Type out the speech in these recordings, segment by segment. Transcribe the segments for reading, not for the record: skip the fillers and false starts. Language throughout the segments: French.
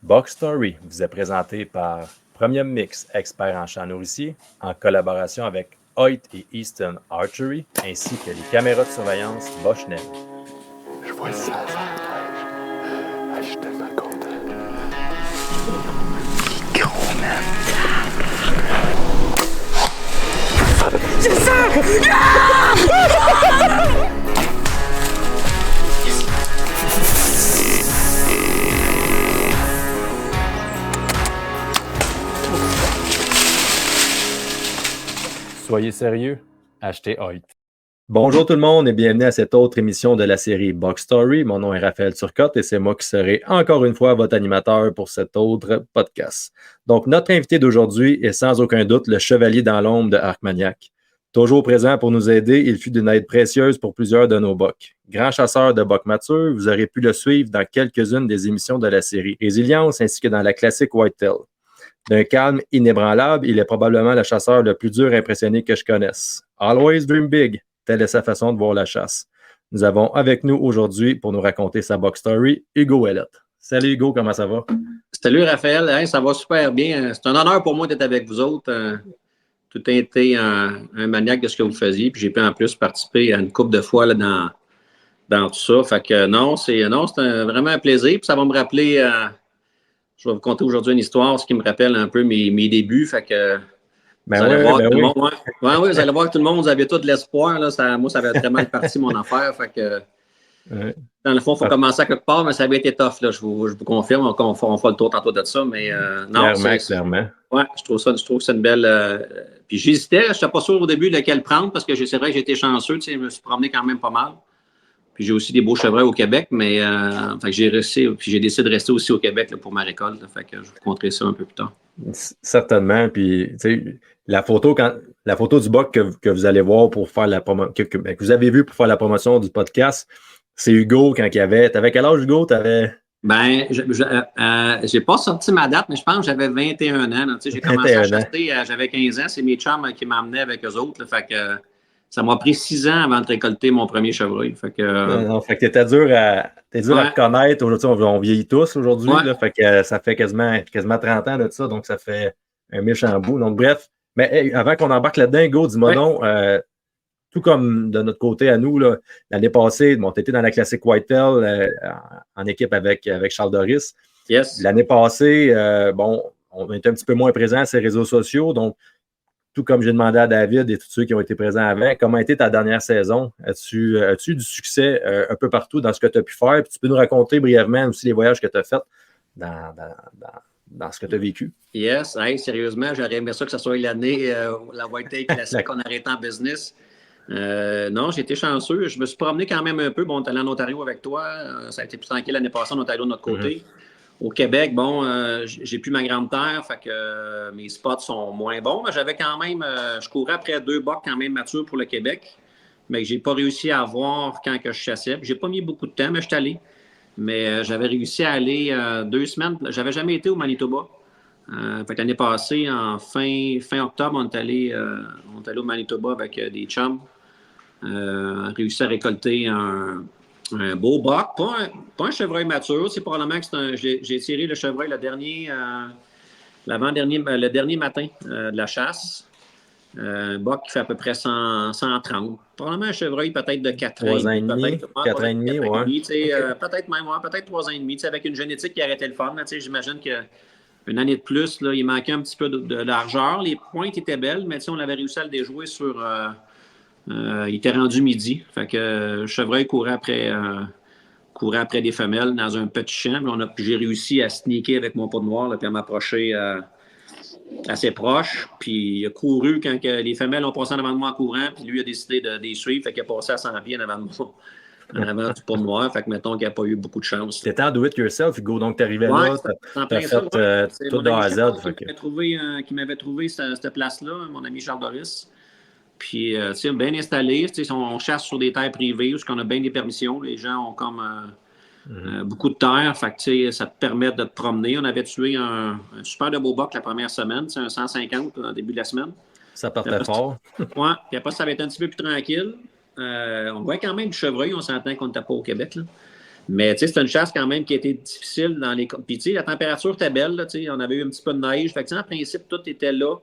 Box Story vous est présenté par Premium Mix, expert en chats nourriciers, en collaboration avec Hoyt et Easton Archery, ainsi que les caméras de surveillance Bosch-Neve. Je vois ça, je suis tellement content. Gros, man. C'est ça! Soyez sérieux, achetez Hoyt. Bonjour tout le monde et bienvenue à cette autre émission de la série Box Story. Mon nom est Raphaël Turcotte et c'est moi qui serai encore une fois votre animateur pour cet autre podcast. Donc, notre invité d'aujourd'hui est sans aucun doute le chevalier dans l'ombre de Arcmaniac. Toujours présent pour nous aider, il fut d'une aide précieuse pour plusieurs de nos bocs. Grand chasseur de bocs matures, vous aurez pu le suivre dans quelques-unes des émissions de la série Résilience ainsi que dans la classique Whitetail. D'un calme inébranlable, il est probablement le chasseur le plus dur à impressionner que je connaisse. Always dream big, telle est sa façon de voir la chasse. Nous avons avec nous aujourd'hui, pour nous raconter sa box story, Hugo Ouellette. Salut Hugo, comment ça va? Salut Raphaël, hey, ça va super bien. C'est un honneur pour moi d'être avec vous autres. Tout a été un maniaque de ce que vous faisiez, puis j'ai pu en plus participer à une couple de fois là, dans tout ça. Fait que non, c'est vraiment un plaisir. Puis ça va me rappeler, je vais vous conter aujourd'hui une histoire, ce qui me rappelle un peu mes débuts. Fait que vous allez voir tout le monde. Ouais, vous allez voir que tout le monde, vous avez tout de l'espoir. Là, moi, ça avait très mal parti mon affaire. Fait que dans le fond, il faut commencer à quelque part, mais ça avait été tough. Là, je vous confirme. On fera le tour tantôt de ça. Mais non, clairement. Ouais, je trouve que c'est une belle. Puis j'hésitais, je n'étais pas sûr au début lequel prendre parce que c'est vrai que j'ai été chanceux. Je me suis promené quand même pas mal. Puis j'ai aussi des beaux chevreuils au Québec, mais fait que j'ai décidé de rester aussi au Québec là, pour ma récolte. Fait que je vous montrerai ça un peu plus tard. Certainement. Puis, tu sais, la photo du boc que vous allez voir pour faire la promotion, que vous avez vu pour faire la promotion du podcast, c'est Hugo quand il y avait. T'avais quel âge, Hugo? Ben, j'ai pas sorti ma date, mais je pense que j'avais 21 ans. Là. J'ai commencé à chasser, j'avais 15 ans. C'est mes chums qui m'emmenaient avec eux autres. Là, fait que ça m'a pris 6 ans avant de récolter mon premier chevreuil. Fait que t'es dur à te connaître. Aujourd'hui, on vieillit tous aujourd'hui. Ouais. Là, fait que ça fait quasiment 30 ans de ça, donc ça fait un méchant bout. Donc, bref. Mais hey, avant qu'on embarque là-dedans, Hugo, dis-moi donc, tout comme de notre côté à nous, là, l'année passée, tu étais dans la classique Whitetail en équipe avec Charles Doris. Yes. L'année passée, on était un petit peu moins présents à ces réseaux sociaux. Donc, tout comme j'ai demandé à David et tous ceux qui ont été présents avant, comment a été ta dernière saison? As-tu eu du succès un peu partout dans ce que tu as pu faire? Puis tu peux nous raconter brièvement aussi les voyages que tu as faits dans ce que tu as vécu? Yes. Hey, sérieusement, j'aurais aimé ça que ce soit l'année la Whitetail classique qu'on arrête en business. Non, j'ai été chanceux. Je me suis promené quand même un peu. Bon, on est allé en Ontario avec toi. Ça a été plus tranquille l'année passée en Ontario de notre côté. Mm-hmm. Au Québec, j'ai plus ma grande terre, fait que mes spots sont moins bons, mais j'avais quand même, je courais après 2 bocs quand même matures pour le Québec, mais que j'ai pas réussi à avoir quand que je chassais. J'ai pas mis beaucoup de temps, mais je suis allé. Mais j'avais réussi à aller 2 semaines. J'avais jamais été au Manitoba. Fait que l'année passée, en fin octobre, on est allé au Manitoba avec des chums. Réussi à récolter un beau boc, pas un chevreuil mature. C'est probablement que j'ai tiré le chevreuil le dernier matin de la chasse. Un boc qui fait à peu près 130. Probablement un chevreuil peut-être de 4 ans. 3 ans et demi, 4 ans et demi, ouais. Peut-être même, peut-être 3 ans et demi. Avec une génétique qui arrêtait le fun. J'imagine qu'une année de plus, là, il manquait un petit peu de largeur. Les pointes étaient belles, mais on avait réussi à le déjouer sur... il était rendu midi. Fait que le chevreuil courait après des femelles dans un petit champ. J'ai réussi à sneaker avec mon pot de noir là, puis à m'approcher assez proche. Puis il a couru quand les femelles ont passé en avant de moi en courant. Puis lui a décidé de les suivre. Fait qu'il a passé à 100 pieds en avant de moi. En avant du pot de noir. Fait que mettons qu'il n'a pas eu beaucoup de chance. C'était en do-it-yourself, Hugo. Donc, tu arrivais là, tu as fait tout de A à Z. Qui m'avait trouvé cette place-là, mon ami Charles Doris. Puis, bien installé. On chasse sur des terres privées où on a bien des permissions. Les gens ont comme beaucoup de terre. Fait que, ça te permet de te promener. On avait tué un super de beau boc la première semaine. Un 150 au début de la semaine. Ça partait fort. Oui. Puis après, ça va être un petit peu plus tranquille. On voit quand même du chevreuil. On s'entend qu'on n'était pas au Québec. Là. Mais c'est une chasse quand même qui a été difficile dans les. Puis la température était belle, là, on avait eu un petit peu de neige. Fait que, en principe, tout était là.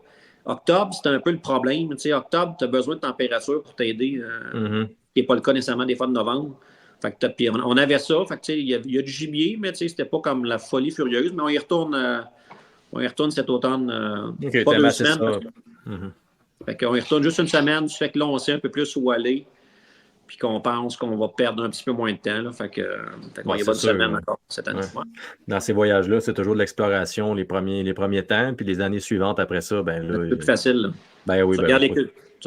Octobre, c'était un peu le problème. Octobre, tu as besoin de température pour t'aider, ce qui n'est pas le cas nécessairement des fois de novembre. Fait que puis on avait ça. Fait que, il y a du gibier, mais c'était pas comme la folie furieuse. Mais on y retourne cet automne. Pas 2 semaines. Fait qu'on y retourne juste une semaine. Ça fait que là, on sait un peu plus où aller. Puis qu'on pense qu'on va perdre un petit peu moins de temps. Là. Fait qu'on y va une semaine encore cette année. Ouais. Dans ces voyages-là, c'est toujours de l'exploration les premiers temps, puis les années suivantes après ça, ben là. C'est plus facile. Là. Ben oui, tu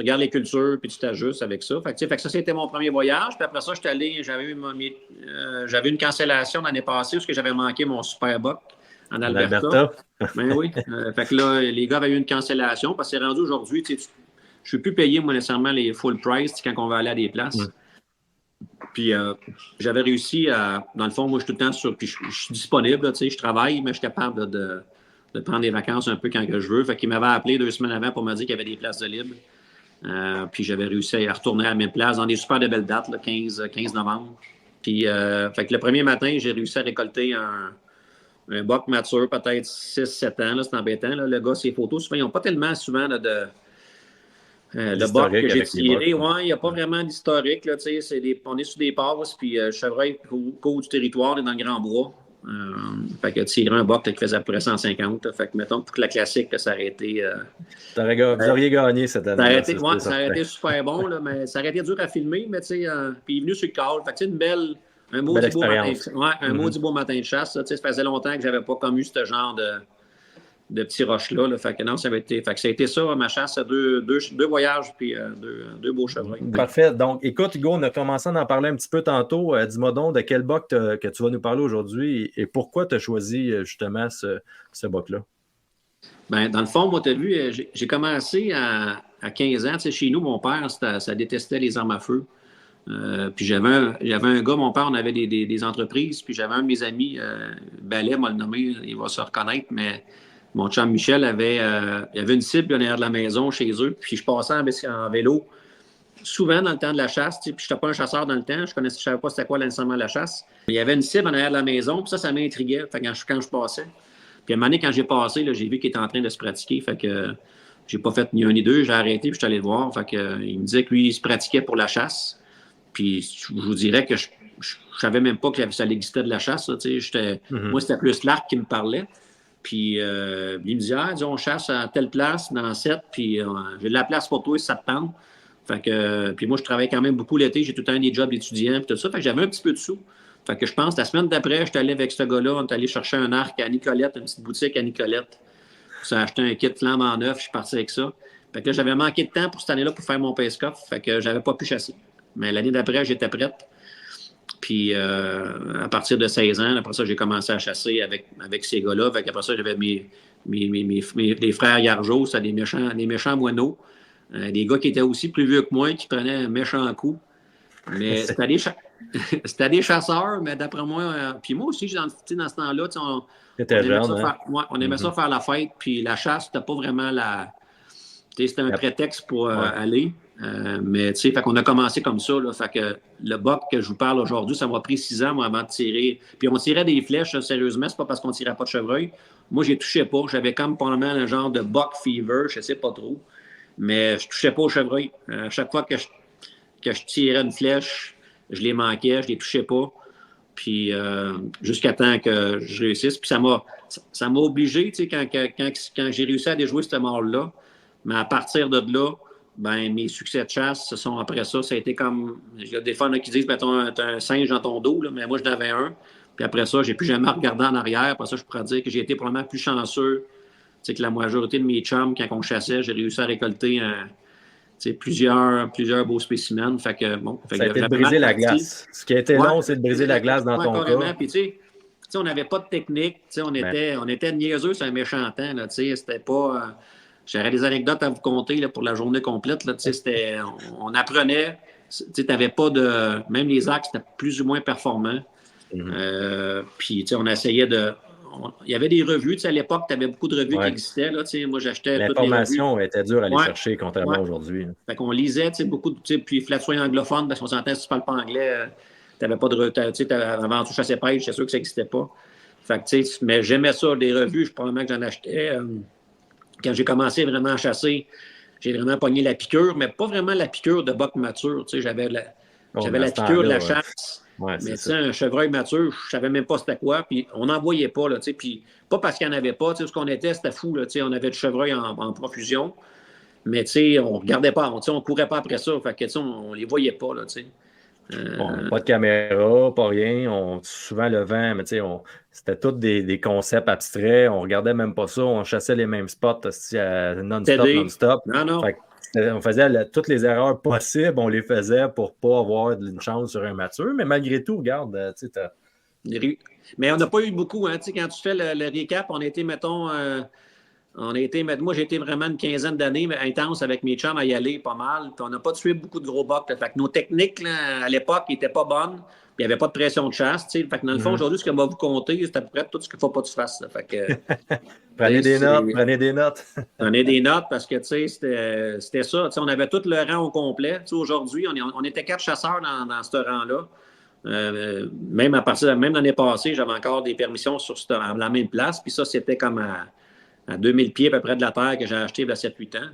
regardes les cultures, puis tu t'ajustes avec ça. Fait que ça, c'était mon premier voyage. Puis après ça, j'étais allé, j'avais une cancellation l'année passée parce que j'avais manqué mon Superboc en Alberta. Ben oui. Fait que là, les gars avaient eu une cancellation parce que c'est rendu aujourd'hui, je ne suis plus payé, moi, nécessairement les full price quand on va aller à des places. Puis j'avais réussi à. Dans le fond, moi, je suis tout le temps sur. Puis je suis disponible, je travaille, mais je suis capable de prendre des vacances un peu quand que je veux. Fait qu'il m'avait appelé 2 semaines avant pour me dire qu'il y avait des places de libre. Puis j'avais réussi à retourner à mes places dans des super de belles dates, là, 15 novembre. Puis fait que le premier matin, j'ai réussi à récolter un boc mature, peut-être 6-7 ans. Là, c'est embêtant. Là. Le gars, ses photos, souvent, ils n'ont pas tellement souvent le boc que j'ai tiré, il n'y a pas vraiment d'historique. Là, on est sur des passes, puis chevreuil court du territoire, on est dans le Grand Bois. Fait que tirer un boc qui faisait à peu près 150. Là, fait que mettons pour que la classique, ça aurait été. Vous auriez gagné cette année. Ça aurait été super bon, là, mais ça aurait été dur à filmer, mais puis il est venu sur le cadre. Fait que un maudit beau matin, maudit beau matin de chasse. Ça faisait longtemps que je n'avais pas comme eu ce genre de petits roches-là. Là. Fait que non, ça a été ça, ma chasse, deux voyages puis deux beaux chevreuils. Parfait. Donc, écoute, Hugo, on a commencé à en parler un petit peu tantôt. Dis-moi donc de quel boc que tu vas nous parler aujourd'hui et pourquoi tu as choisi justement ce boc-là? Bien, dans le fond, moi, tu as vu, j'ai commencé à 15 ans. Chez nous, mon père, ça détestait les armes à feu. Puis j'avais un gars, mon père, on avait des entreprises, puis j'avais un de mes amis, Ballet, m'a le nommé, il va se reconnaître, mais mon chum Michel il y avait une cible en arrière de la maison chez eux, puis je passais en vélo souvent dans le temps de la chasse, puis je n'étais pas un chasseur dans le temps, je ne savais pas c'était quoi nécessairement la chasse. Il y avait une cible en arrière de la maison, puis ça m'intriguait quand je passais. Puis à un moment donné, quand j'ai passé, là, j'ai vu qu'il était en train de se pratiquer, fait que j'ai pas fait ni un ni deux, j'ai arrêté, puis je suis allé le voir, fait que il me disait que lui, il se pratiquait pour la chasse. Puis je vous dirais que je savais même pas que ça existait de la chasse. Là, moi, c'était plus l'arc qui me parlait. Puis il me disait, on chasse à telle place, dans 7, puis j'ai de la place pour toi si ça te tente. Fait que, puis moi, je travaille quand même beaucoup l'été, j'ai tout le temps des jobs d'étudiant, puis tout ça. Fait que j'avais un petit peu de sous. Fait que je pense, la semaine d'après, je suis allé avec ce gars-là, on est allé chercher un arc à Nicolette, une petite boutique à Nicolette. J'ai acheté un kit flambant neuf, je suis parti avec ça. Fait que là, j'avais manqué de temps pour cette année-là pour faire mon pace-coff, fait que j'avais pas pu chasser. Mais l'année d'après, j'étais prête. Puis à partir de 16 ans, après ça, j'ai commencé à chasser avec ces gars-là. Fait qu'après ça, j'avais les frères Yargeau, c'était des méchants moineaux. Des gars qui étaient aussi plus vieux que moi, qui prenaient un méchant coup. Mais c'était des chasseurs, mais d'après moi, puis moi aussi, dans ce temps-là, on aimait ça faire la fête, puis la chasse, c'était pas vraiment c'était un prétexte pour aller. Mais tu sais, fait qu'on a commencé comme ça. Là, fait que le boc que je vous parle aujourd'hui, ça m'a pris 6 ans moi, avant de tirer. Puis on tirait des flèches, là, sérieusement, c'est pas parce qu'on tirait pas de chevreuil. Moi, je touchais pas. J'avais comme probablement un genre de boc fever, je sais pas trop. Mais je touchais pas au chevreuil. À chaque fois que je tirais une flèche, je les manquais, je les touchais pas. Puis jusqu'à temps que je réussisse. Puis ça m'a obligé, tu sais, quand j'ai réussi à déjouer ce mort-là. Mais à partir de là, ben mes succès de chasse, ce sont après ça, ça a été comme. Il y a des fois qui disent, ben, t'as un singe dans ton dos, là, mais moi, j'en avais un. Puis après ça, j'ai plus jamais regardé en arrière. Après ça, je pourrais dire que j'ai été probablement plus chanceux. Tu sais, que la majorité de mes chums, quand on chassait, j'ai réussi à récolter plusieurs beaux spécimens. Fait que, bon, ça a été de briser la glace. Ce qui a été long, c'est de briser la glace dans ton cas. Puis, tu sais, on n'avait pas de technique. Tu sais, on était niaiseux sur un méchant temps. Là, tu sais, c'était pas. J'aurais des anecdotes à vous conter là, pour la journée complète. Là, on apprenait. Tu n'avais pas de. Même les axes étaient plus ou moins performants. Puis on essayait de. Il y avait des revues. À l'époque, tu avais beaucoup de revues qui existaient. Là, moi, j'achetais. L'information était dure à aller chercher, contrairement à aujourd'hui. Fait qu'on lisait beaucoup. Puis Flatsoy anglophone, parce qu'on s'entend si tu ne parles pas anglais. t'avais pas de... Tu sais, avant tout chasse-pêche, c'est sûr que ça n'existait pas. Fait que, tu sais, mais j'aimais ça, des revues, probablement que j'en achetais. Quand j'ai commencé vraiment à chasser, j'ai vraiment pogné la piqûre, mais pas vraiment la piqûre de boc mature. Tu sais, j'avais la piqûre de la chasse. Ouais, mais tu sais, un chevreuil mature, je savais même pas c'était quoi. Puis on n'en voyait pas, là, tu sais. Puis pas parce qu'il n'y en avait pas. Tu sais, ce qu'on était, c'était fou, là. Tu sais, on avait du chevreuil en profusion. Mais tu sais, on regardait pas, on courait pas après ça. Fait que, tu sais, on les voyait pas, là, tu sais. Bon, pas de caméra, pas rien. Souvent le vent, mais tu sais, c'était tous des concepts abstraits. On regardait même pas ça. On chassait les mêmes spots non-stop, non-stop. Non. Fait on faisait toutes les erreurs possibles. On les faisait pour pas avoir une chance sur un mature. Mais malgré tout, regarde, tu sais, mais on n'a pas eu beaucoup. Hein, tu sais, quand tu fais le recap, on a été, mettons... moi, j'ai été vraiment une quinzaine d'années intense avec mes chums à y aller pas mal. Puis on n'a pas tué beaucoup de gros bocs. Fait que nos techniques, là, à l'époque, n'étaient pas bonnes. Puis il n'y avait pas de pression de chasse. Fait que dans le fond, aujourd'hui, ce que va vous compter, c'est à peu près tout ce qu'il ne faut pas que tu fasses. Fait que, prenez des notes. Prenez des notes parce que, tu sais, c'était ça. On avait tout le rang au complet. Aujourd'hui, on était 4 chasseurs dans ce rang-là. Même l'année passée, j'avais encore des permissions sur la même place. Puis ça, c'était comme à 2000 pieds à peu près de la terre que j'ai acheté il y a 7-8 ans.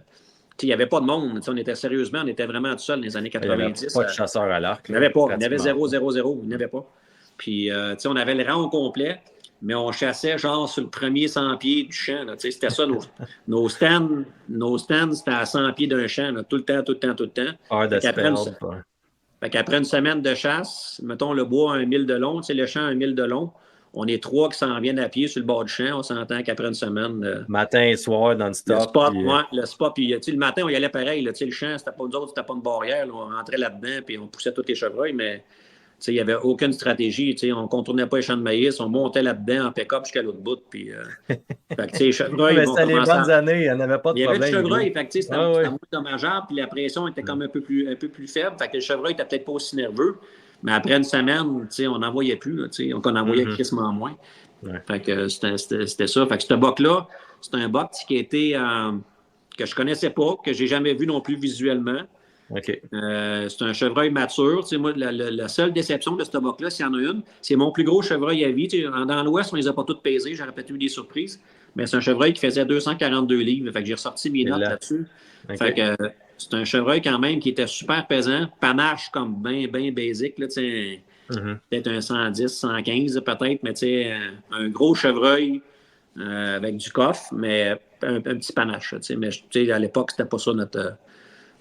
Il n'y avait pas de monde. On était vraiment tout seul dans les années 90. Il n'y avait pas de chasseurs à l'arc. Il n'y avait pas. Il y avait 0, 0, 0. Il n'y avait pas. Puis, on avait le rang au complet, mais on chassait genre sur le premier 100 pieds du champ. C'était ça, nos stands, c'était à 100 pieds d'un champ, là, tout le temps. Fait qu'après une semaine de chasse, mettons le bois à 1 000 de long, le champ à 1 000 de long, on est 3 qui s'en viennent à pied sur le bord du champ. On s'entend qu'après une semaine... matin et soir, non-stop. Le spot. Puis, le matin, on y allait pareil. Là, le champ, c'était pas nous autres, c'était pas une barrière. Là, on rentrait là-dedans, puis on poussait tous les chevreuils, mais il n'y avait aucune stratégie. On ne contournait pas les champs de maïs. On montait là-dedans en pick-up jusqu'à l'autre bout. Puis, les chevreuils... mais c'était les bonnes années. Il n'y en avait pas de problème. Il y avait des chevreuils. C'était moins dommageable. Puis la pression était comme un peu plus faible. Fait que le chevreuil n'était peut-être pas aussi nerveux. Mais après une semaine, on n'en voyait plus. Là, on en voyait crissement moins. Ouais. Fait que c'était ça. Fait que ce boc-là, c'est un boc qui a été que je ne connaissais pas, que je n'ai jamais vu non plus visuellement. Okay. C'est un chevreuil mature. Moi, la seule déception de ce boc-là, s'il y en a une, c'est mon plus gros chevreuil à vie. Dans l'Ouest, on ne les a pas tous pesés. J'aurais peut-être eu des surprises. Mais c'est un chevreuil qui faisait 242 livres. Fait que j'ai ressorti mes notes là-dessus. Okay. Fait que c'est un chevreuil quand même qui était super pesant. Panache comme bien basic. Là, peut-être un 110, 115 peut-être. Mais un gros chevreuil avec du coffre, mais un petit panache. Mais à l'époque, c'était pas ça notre...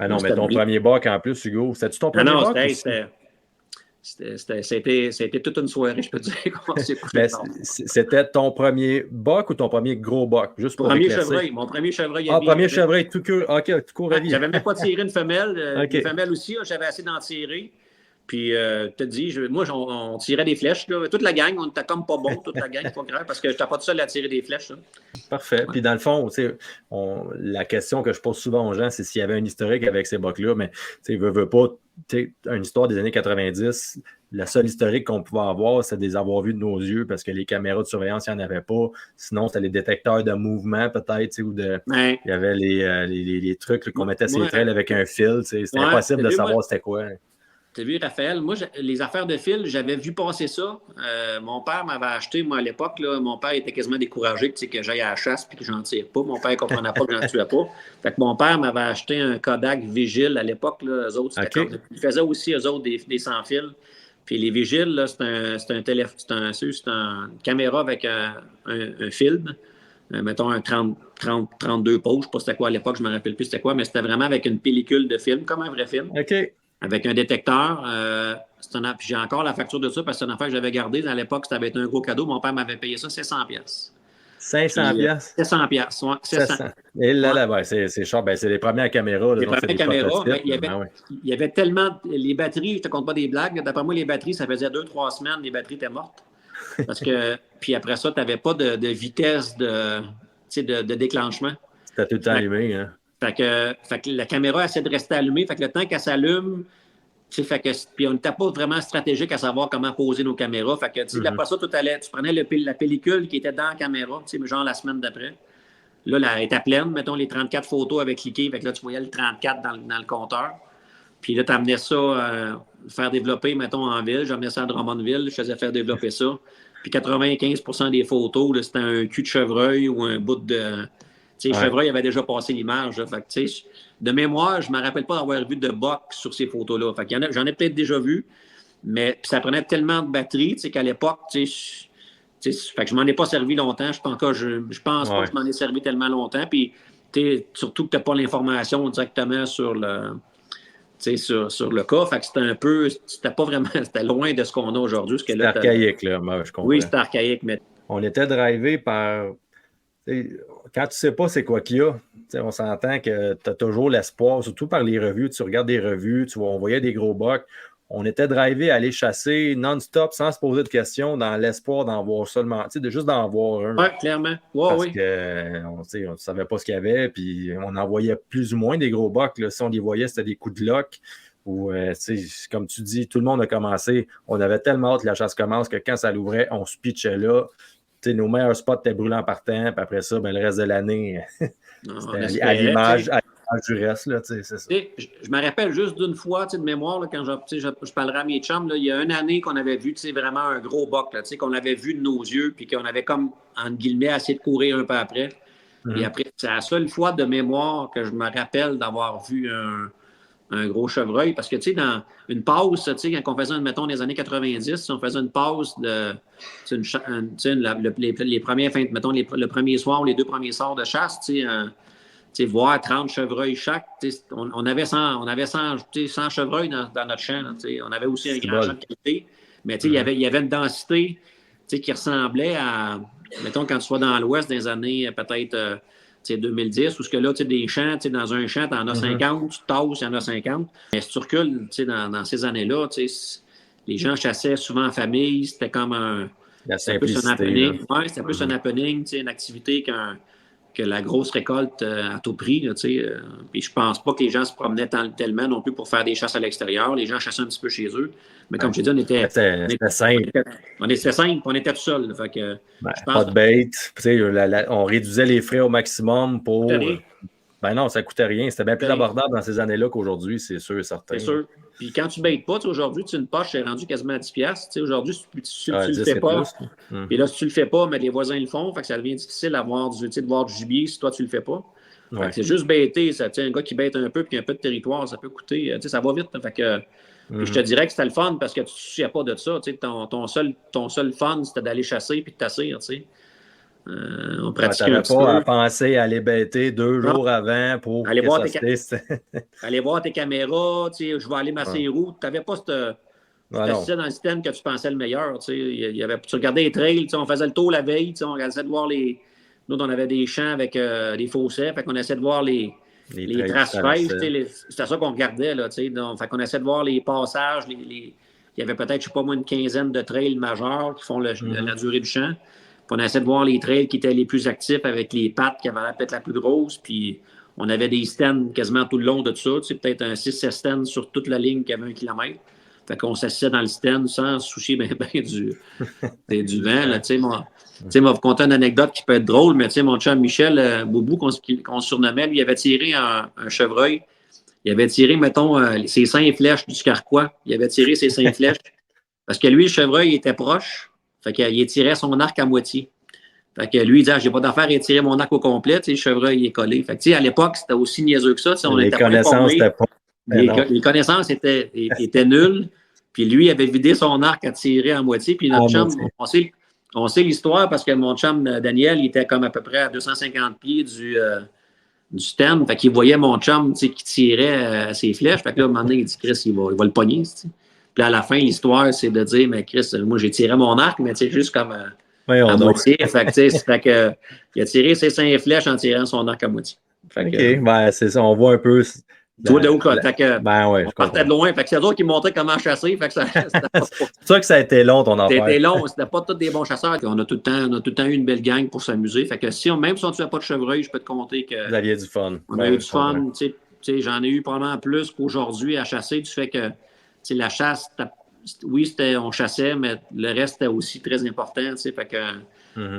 Ah non, mais ton premier boc en plus, Hugo, c'était-tu ton premier boc? C'était toute une soirée, je peux dire. C'était ton premier boc ou ton premier gros boc? Juste pour mon premier chevreuil. Premier chevreuil, tout court à vie. J'avais même pas tiré une femelle. Une femelle aussi, j'avais assez d'en tirer. Puis, te dis, moi, on tirait des flèches. Là. Toute la gang, on était comme pas bon, toute la gang, pas grave, parce que je n'étais pas tout seul à tirer des flèches. Là. Parfait. Puis, dans le fond, la question que je pose souvent aux gens, c'est s'il y avait un historique avec ces bocs-là, mais veut pas, une histoire des années 90, la seule historique qu'on pouvait avoir, c'est de les avoir vus de nos yeux, parce que les caméras de surveillance, il n'y en avait pas. Sinon, c'était les détecteurs de mouvement, peut-être, ou il y avait les trucs là, qu'on mettait sur les trails avec un fil. C'était impossible de savoir c'était quoi. Tu as vu, Raphaël, moi, les affaires de fil, j'avais vu passer ça. Mon père m'avait acheté, moi, à l'époque, là, mon père était quasiment découragé que j'aille à la chasse et que j'en tire pas. Mon père ne comprenait pas que j'en tuais pas. Fait que mon père m'avait acheté un Kodak Vigile à l'époque. Là, eux autres, ils faisaient aussi, eux autres, des sans-fil. Puis les Vigiles, là, c'est une caméra avec un film. Mettons un 32 pouces. Je ne sais pas c'était quoi à l'époque, je ne me rappelle plus c'était quoi, mais c'était vraiment avec une pellicule de film, comme un vrai film. OK. Avec un détecteur. J'ai encore la facture de ça parce que c'est une affaire que j'avais gardée. À l'époque, ça avait été un gros cadeau. Mon père m'avait payé ça 700 $. 500 $? 700 $, oui. 700. Et là, c'est cher. C'est les premières caméras. Les premières caméras. Il y avait tellement... Les batteries, je ne te compte pas des blagues. D'après moi, les batteries, ça faisait 2-3 semaines. Les batteries étaient mortes. Parce que... Puis après ça, tu n'avais pas de vitesse de déclenchement. C'était tout le temps allumé, hein? Fait que la caméra essaie de rester allumée. Fait que le temps qu'elle s'allume, puis on n'était pas vraiment stratégique à savoir comment poser nos caméras. Fait que, après ça, tu prenais la pellicule qui était dans la caméra, genre la semaine d'après. Là, elle était pleine, mettons les 34 photos avec cliqué. Fait que là, tu voyais le 34 dans le compteur. Puis là, tu amenais ça faire développer, mettons, en ville. J'amenais ça à Drummondville, je faisais faire développer ça. Puis 95% des photos, là, c'était un cul de chevreuil ou un bout de... Tu sais, chevreuil avait déjà passé l'image. Là. Fait que, tu sais, de mémoire, je ne me rappelle pas d'avoir vu de boc sur ces photos-là. Fait qu'il j'en ai peut-être déjà vu, mais ça prenait tellement de batterie, tu sais, qu'à l'époque, tu sais, fait que je m'en ai pas servi longtemps. Je pense pas que je m'en ai servi tellement longtemps. Puis, surtout que tu n'as pas l'information directement sur le... Sur le cas. Fait que c'était pas vraiment, c'était loin de ce qu'on a aujourd'hui. C'était archaïque, là, moi, je comprends. Oui, c'était archaïque, mais... On était drivé par... Quand tu sais pas c'est quoi qu'il y a, on s'entend que tu as toujours l'espoir, surtout par les revues. Tu regardes des revues, on voyait des gros bucks. On était drivé à aller chasser non-stop sans se poser de questions dans l'espoir d'en voir seulement, juste d'en voir un. Oui, clairement. Parce qu'on ne savait pas ce qu'il y avait, puis on en voyait plus ou moins des gros bucks. Là. Si on les voyait, c'était des coups de lock. Ou, comme tu dis, tout le monde a commencé. On avait tellement hâte que la chasse commence que quand ça l'ouvrait, on se pitchait là. Nos meilleurs spots étaient brûlants partant, puis après ça, ben, le reste de l'année, c'était à l'image du reste. Là, c'est ça. Je me rappelle juste d'une fois de mémoire, là, quand je parlerai à mes chums, là, il y a une année qu'on avait vu vraiment un gros buck, là, qu'on avait vu de nos yeux, puis qu'on avait comme, entre guillemets, essayé de courir un peu après. Et après, c'est la seule fois de mémoire que je me rappelle d'avoir vu un gros chevreuil. Parce que, dans une pause, quand on faisait, mettons, les années 90, on faisait une pause de les premières fins, mettons, le premier soir ou les 2 premiers soirs de chasse, voir 30 chevreuils chaque. On avait 100 chevreuils dans notre champ. Là, on avait aussi un grand champ de qualité. Mais il y avait une densité qui ressemblait à, mettons, quand tu sois dans l'Ouest des années peut-être 2010, où ce que là, des champs, dans un champ, tu en as 50, tu tasses, il y en a 50. Mais si tu recules dans ces années-là, les gens chassaient souvent en famille, c'était comme un plus un happening. Ouais, c'était plus un happening, une activité que la grosse récolte à tout prix. Là, puis je pense pas que les gens se promenaient tellement non plus pour faire des chasses à l'extérieur. Les gens chassaient un petit peu chez eux. Mais comme je t'ai dit, c'était simple. On était simple, on était tout seul. Fait que, pas de bait. On réduisait les frais au maximum pour... Ben non, ça ne coûtait rien. C'était bien plus abordable dans ces années-là qu'aujourd'hui, c'est sûr et certain. C'est sûr. Puis quand tu ne baites pas, aujourd'hui, une poche est rendue quasiment à 10$. Aujourd'hui, si tu ne le fais pas, puis là, si tu ne le fais pas, mais les voisins le font, fait que ça devient difficile de voir du gibier si toi, tu ne le fais pas. C'est juste baiter. Un gars qui baite un peu puis qui a un peu de territoire, ça peut coûter. Ça va vite. Fait que, je te dirais que c'était le fun parce que tu ne te souciais pas de ça. Ton seul fun, c'était d'aller chasser puis de t'asseoir. On pratiquait un petit peu. Tu n'avais pas à penser à aller bêter 2 jours avant pour aller voir tes caméras, je vais aller masser les roues. Tu n'avais pas c'était dans le système que tu pensais le meilleur. Tu regardais les trails, on faisait le tour la veille, on essayait de voir les... Nous, on avait des champs avec des fossés, fait qu'on essayait de voir les traces fraîches. C'était ça qu'on regardait. Là, donc, fait qu'on essayait de voir les passages. Il y avait peut-être, je ne sais pas moi, une quinzaine de trails majeurs qui font la durée du champ. On essaie de voir les trails qui étaient les plus actifs avec les pattes qui avaient peut-être la plus grosse. Puis on avait des stands quasiment tout le long de tout ça. Peut-être un 6-7 stands sur toute la ligne qui avait 1 kilomètre. Fait qu'on s'assisait dans le stand sans se soucier du vent. Là, moi, vous conter une anecdote qui peut être drôle, mais mon chum Michel Boubou, qu'on surnommait, lui, il avait tiré un chevreuil. Il avait tiré, mettons, ses 5 flèches du carquois. Il avait tiré ses 5 flèches. Parce que lui, le chevreuil il était proche. Fait qu'il tirait son arc à moitié. Fait que lui, il disait, j'ai pas d'affaire à tirer mon arc au complet. Le chevreuil, il est collé. Fait que, à l'époque, c'était aussi niaiseux que ça. Les connaissances étaient pas... Les connaissances étaient nulles. Puis lui, il avait vidé son arc à tirer à moitié. Puis notre chum, on sait l'histoire parce que mon chum Daniel, il était comme à peu près à 250 pieds du stand. Fait qu'il voyait mon chum qui tirait ses flèches. Fait que là, à un moment donné, il dit, Chris, il va le pogner. Puis à la fin, l'histoire, c'est de dire, mais Chris, moi, j'ai tiré mon arc, mais juste comme à moitié. Fait que, il a tiré ses 5 flèches en tirant son arc à moitié. OK, c'est ça, on voit un peu... Toi, de où, on partait de loin. Fait que c'est eux qui montraient comment chasser. Fait que c'est sûr que ça a été long, ton affaire. C'était long. C'était pas tous des bons chasseurs. On a tout le temps eu une belle gang pour s'amuser. Fait que même si on ne tuait pas de chevreuil, je peux te compter que... Vous aviez du fun. On a eu du fun. J'en ai eu probablement plus qu'aujourd'hui à chasser, du fait que la chasse, oui, on chassait, mais le reste était aussi très important. Fait que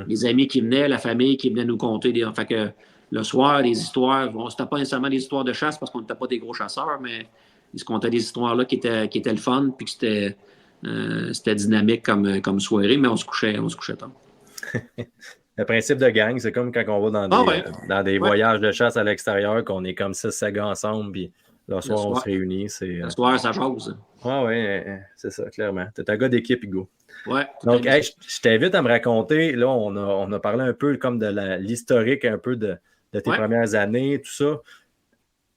les amis qui venaient, la famille qui venait nous conter. Fait que le soir, les histoires, c'était pas nécessairement des histoires de chasse parce qu'on n'était pas des gros chasseurs, mais ils se contaient des histoires-là qui étaient le fun, puis que c'était dynamique comme soirée, mais on se couchait tard. Le principe de gang, c'est comme quand on va dans des voyages de chasse à l'extérieur, qu'on est comme 6 gars ensemble, puis le soir, on se réunit. Le soir, ça jase. Oui, c'est ça, clairement. T'es un gars d'équipe, Hugo. Ouais. Donc, je t'invite à me raconter, là, on a parlé un peu comme de l'historique un peu de tes premières années, tout ça.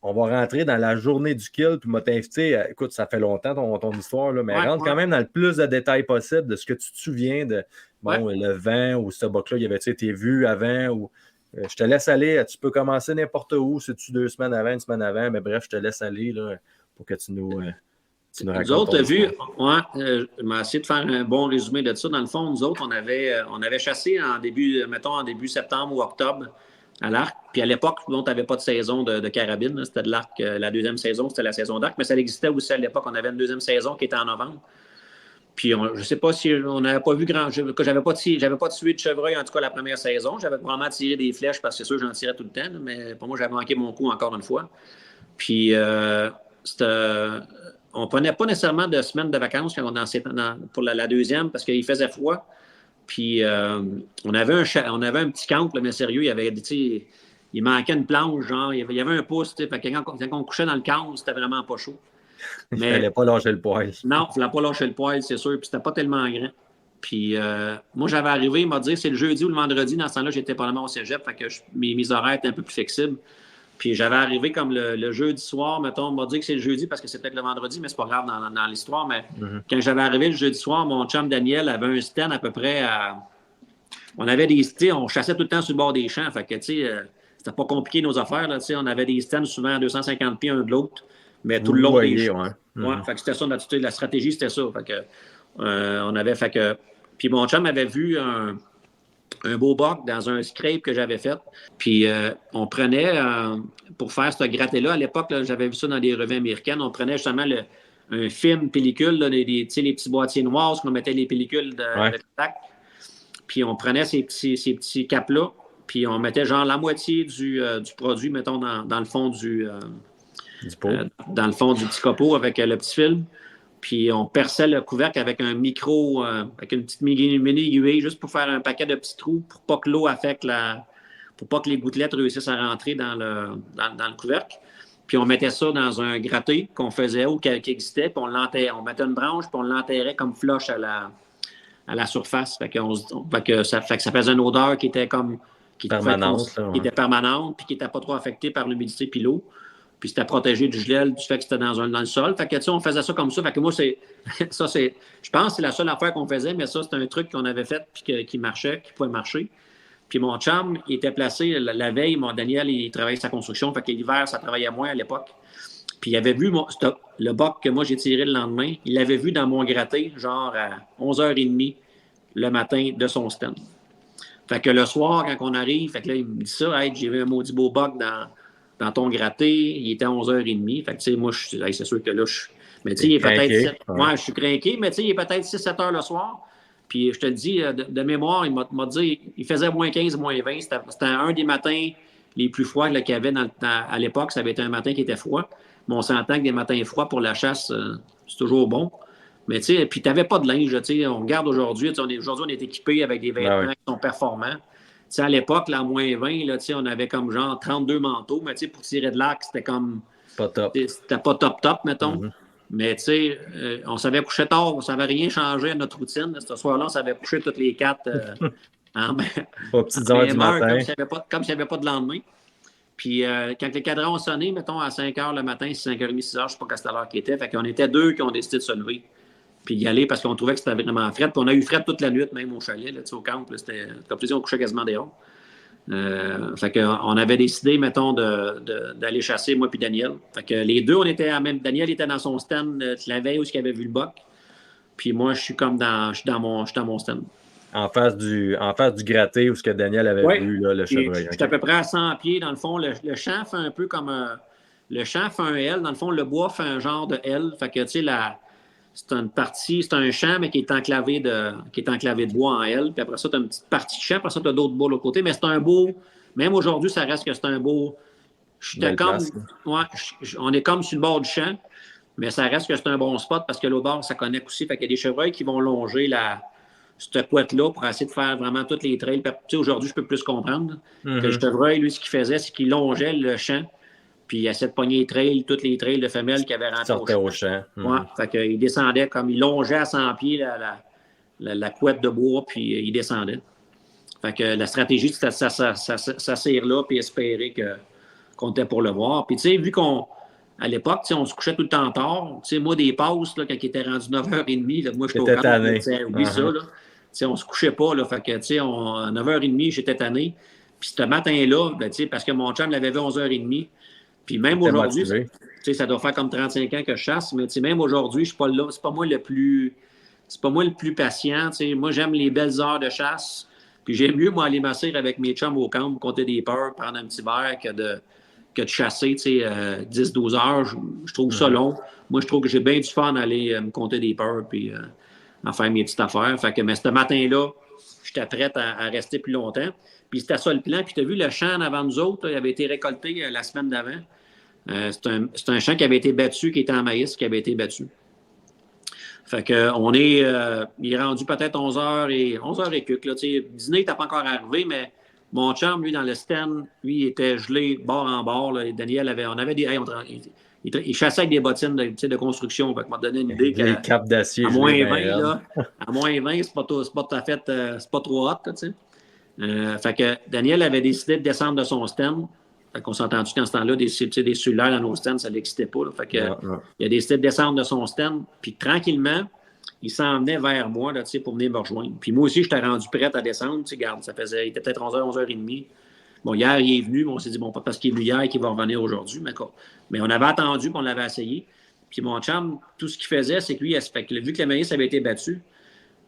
On va rentrer dans la journée du kill, puis m'as invité, écoute, ça fait longtemps ton histoire, là, mais rentre quand même dans le plus de détails possible de ce que tu te souviens de le vent ou ce buck-là, il avait-tu été vu avant ou je te laisse aller, tu peux commencer n'importe où, c'est-tu 2 semaines avant, une semaine avant, mais bref, je te laisse aller là, pour que tu nous racontes. Nous autres, tu as vu, je m'ai essayé de faire un bon résumé de ça. Dans le fond, nous autres, on avait chassé en début septembre ou octobre à l'arc. Puis à l'époque, tu n'avais pas de saison de carabine. C'était de l'arc. La deuxième saison, c'était la saison d'arc. Mais ça existait aussi à l'époque. On avait une deuxième saison qui était en novembre. Puis je ne sais pas si on n'avait pas vu grand. Que j'avais pas tué de chevreuil, en tout cas, la première saison. J'avais vraiment tiré des flèches parce que c'est sûr j'en tirais tout le temps. Mais pour moi, j'avais manqué mon coup encore une fois. Puis on ne prenait pas nécessairement de semaines de vacances quand pour la deuxième parce qu'il faisait froid. Puis on avait un petit camp, mais sérieux, il manquait une planche, genre, il y avait un pouce, fait que quand on couchait dans le camp, c'était vraiment pas chaud. Il ne fallait pas lâcher le poil. Non, il ne fallait pas lâcher le poil, c'est sûr, puis c'était pas tellement grand. Puis moi, j'avais arrivé, il m'a dit c'est le jeudi ou le vendredi, dans ce temps-là, j'étais probablement au cégep, fait que mes horaires étaient un peu plus flexibles. Puis j'avais arrivé comme le jeudi soir, mettons, on m'a dit que c'est le jeudi parce que c'est peut-être le vendredi, mais c'est pas grave dans l'histoire. Mais quand j'avais arrivé le jeudi soir, mon chum Daniel avait un stand à peu près à. On avait on chassait tout le temps sur le bord des champs. Fait que, c'était pas compliqué nos affaires. Là, on avait des stands souvent à 250 pieds un de l'autre, mais tout le long des champs. Fait que c'était ça, la stratégie, c'était ça. Fait que, on avait. Fait que. Puis mon chum avait vu un beau buck dans un scrape que j'avais fait. Puis on prenait, pour faire ce gratté-là, à l'époque, là, j'avais vu ça dans des revues américaines, on prenait justement un film pellicule, là, les petits boîtiers noirs, qu'on mettait les pellicules de tac. Puis on prenait ces petits caps-là, puis on mettait genre la moitié du produit, mettons, dans le fond du pot. Dans le fond du petit copeau avec le petit film. Puis on perçait le couvercle avec un micro, avec une petite mini aiguille, juste pour faire un paquet de petits trous pour pas que l'eau affecte pour pas que les gouttelettes réussissent à rentrer dans le couvercle. Puis on mettait ça dans un gratté qu'on faisait ou qui existait, puis on mettait une branche, puis on l'enterrait comme flush à la surface. Fait que ça faisait une odeur qui était comme permanente, qui était permanente, puis qui n'était pas trop affectée par l'humidité puis l'eau. Puis c'était protégé du gel, du fait que c'était dans le sol. Fait que, on faisait ça comme ça. Fait que moi, je pense que c'est la seule affaire qu'on faisait, mais ça, c'était un truc qu'on avait fait puis qui marchait, qui pouvait marcher. Puis mon chum, il était placé la veille. Mon Daniel, il travaillait sa construction. Fait que l'hiver, ça travaillait moins à l'époque. Puis il avait vu le buck que moi, j'ai tiré le lendemain. Il l'avait vu dans mon gratté, genre à 11h30 le matin de son stand. Fait que le soir, quand on arrive, fait que là, il me dit ça, hey, j'ai vu un maudit beau buck dans ton gratté, il était à 11h30. Fait que, tu sais, moi, c'est sûr que là, mais tu sais, il est peut-être je suis craqué, mais tu sais, il est peut-être 6-7 heures le soir. Puis je te le dis, de mémoire, il m'a dit, il faisait moins 15, moins 20. C'était un des matins les plus froids qu'il y avait à l'époque. Ça avait été un matin qui était froid. Mais on s'entend que des matins froids pour la chasse, c'est toujours bon. Mais tu sais, puis tu n'avais pas de linge. Tu sais, on regarde aujourd'hui, aujourd'hui, on est équipé avec des vêtements qui sont performants. T'sais, à l'époque, là, à moins 20, là, on avait comme genre 32 manteaux, mais pour tirer de l'arc, c'était comme. Pas top. C'était pas top, mettons. Mais on savait coucher tard, on savait rien changer à notre routine. Ce soir-là, on savait coucher toutes les 4 aux petites heures du matin. Comme s'il n'y avait pas de lendemain. Puis quand les cadrans ont sonné, mettons, à 5 h le matin, 5h30, 6 h, je ne sais pas à l'heure qu'il était. Fait qu'on était 2 qui ont décidé de se lever. Puis y aller parce qu'on trouvait que c'était vraiment frais. Puis on a eu frais toute la nuit, même au chalet, là, au camp. Là, c'était, comme tu dis, on couchait quasiment dehors. Fait qu'on avait décidé, mettons, d'aller chasser, moi puis Daniel. Fait que les deux, on était à même. Daniel était dans son stand la veille où il avait vu le buck. Puis moi, je suis dans mon stand. En face du gratté où ce que Daniel avait vu, là, le chevreuil. J'étais à peu près à 100 pieds. Dans le fond, le champ fait un peu comme le champ fait un L. Dans le fond, le bois fait un genre de L. Fait que, tu sais, c'est un champ, mais qui est enclavé de bois en L. Puis après ça, tu as une petite partie de champ. Après ça, tu as d'autres bois de l'autre côté. Mais c'est un beau. Même aujourd'hui, ça reste que c'est un beau. On est comme sur le bord du champ. Mais ça reste que c'est un bon spot parce que l'autre bord, ça connecte aussi. Fait qu'il y a des chevreuils qui vont longer cette couette-là pour essayer de faire vraiment toutes les trails. Tu sais, aujourd'hui, je peux plus comprendre. Que le chevreuil, lui, ce qu'il faisait, c'est qu'il longeait le champ, puis il essayait de pogner les trails, toutes les trails de femelles qui avaient rentré au champ. Ouais, fait qu'il descendait comme il longeait à 100 pieds la couette de bois, puis il descendait. Fait que la stratégie, c'était s'asseoir là, puis espérer qu'on était pour le voir. Puis tu sais, vu à l'époque, on se couchait tout le temps tard. Tu sais, moi, des passes, là, quand il était rendu 9h30, là, moi, j'étais au camp. Oublie ça, là. Tu sais, on ne se couchait pas, là. Fait que, tu sais, à 9h30, j'étais tanné. Puis ce matin-là, ben, tu sais, parce que mon chum l'avait vu à 11h30. Puis même aujourd'hui, tu sais, ça doit faire comme 35 ans que je chasse, mais tu sais, même aujourd'hui, je suis pas là. C'est pas moi le plus patient. Tu sais, moi, j'aime les belles heures de chasse. Puis j'aime mieux, moi, aller m'asseoir avec mes chums au camp, compter des peurs, prendre un petit verre que de chasser, tu sais, 10-12 heures. Je trouve ça long. Moi, je trouve que j'ai bien du fun d'aller me compter des peurs puis en faire mes petites affaires. Fait que, mais ce matin-là, j'étais prête à rester plus longtemps. Puis c'était ça le plan. Puis tu as vu le champ en avant nous autres, là, il avait été récolté la semaine d'avant. C'est un champ qui avait été battu, qui était en maïs, qui avait été battu. Fait que il est rendu peut-être 11h et quelques. Le dîner n'était pas encore arrivé, mais mon chum, lui, dans le stand, lui, il était gelé bord en bord. Là. Daniel il chassait avec des bottines de construction. Fait que m'a donné une idée des capes d'acier. À moins 20, là, à moins 20, c'est pas trop hot, tu sais. Fait que Daniel avait décidé de descendre de son stand. Fait qu'on s'est entendu qu'en ce temps-là, des cellulaires dans nos stands, ça ne l'excitait pas. Là. Fait que, il a décidé de descendre de son stand. Puis tranquillement, il s'en venait vers moi là, pour venir me rejoindre. Puis moi aussi, j'étais rendu prête à descendre. Regarde, il était peut-être 11h, 11h30. Bon, hier, il est venu. On s'est dit, bon, pas parce qu'il est venu hier qu'il va revenir aujourd'hui. Mais on avait attendu, puis on l'avait essayé. Puis mon chum, tout ce qu'il faisait, c'est que lui, vu que le maïs avait été battu,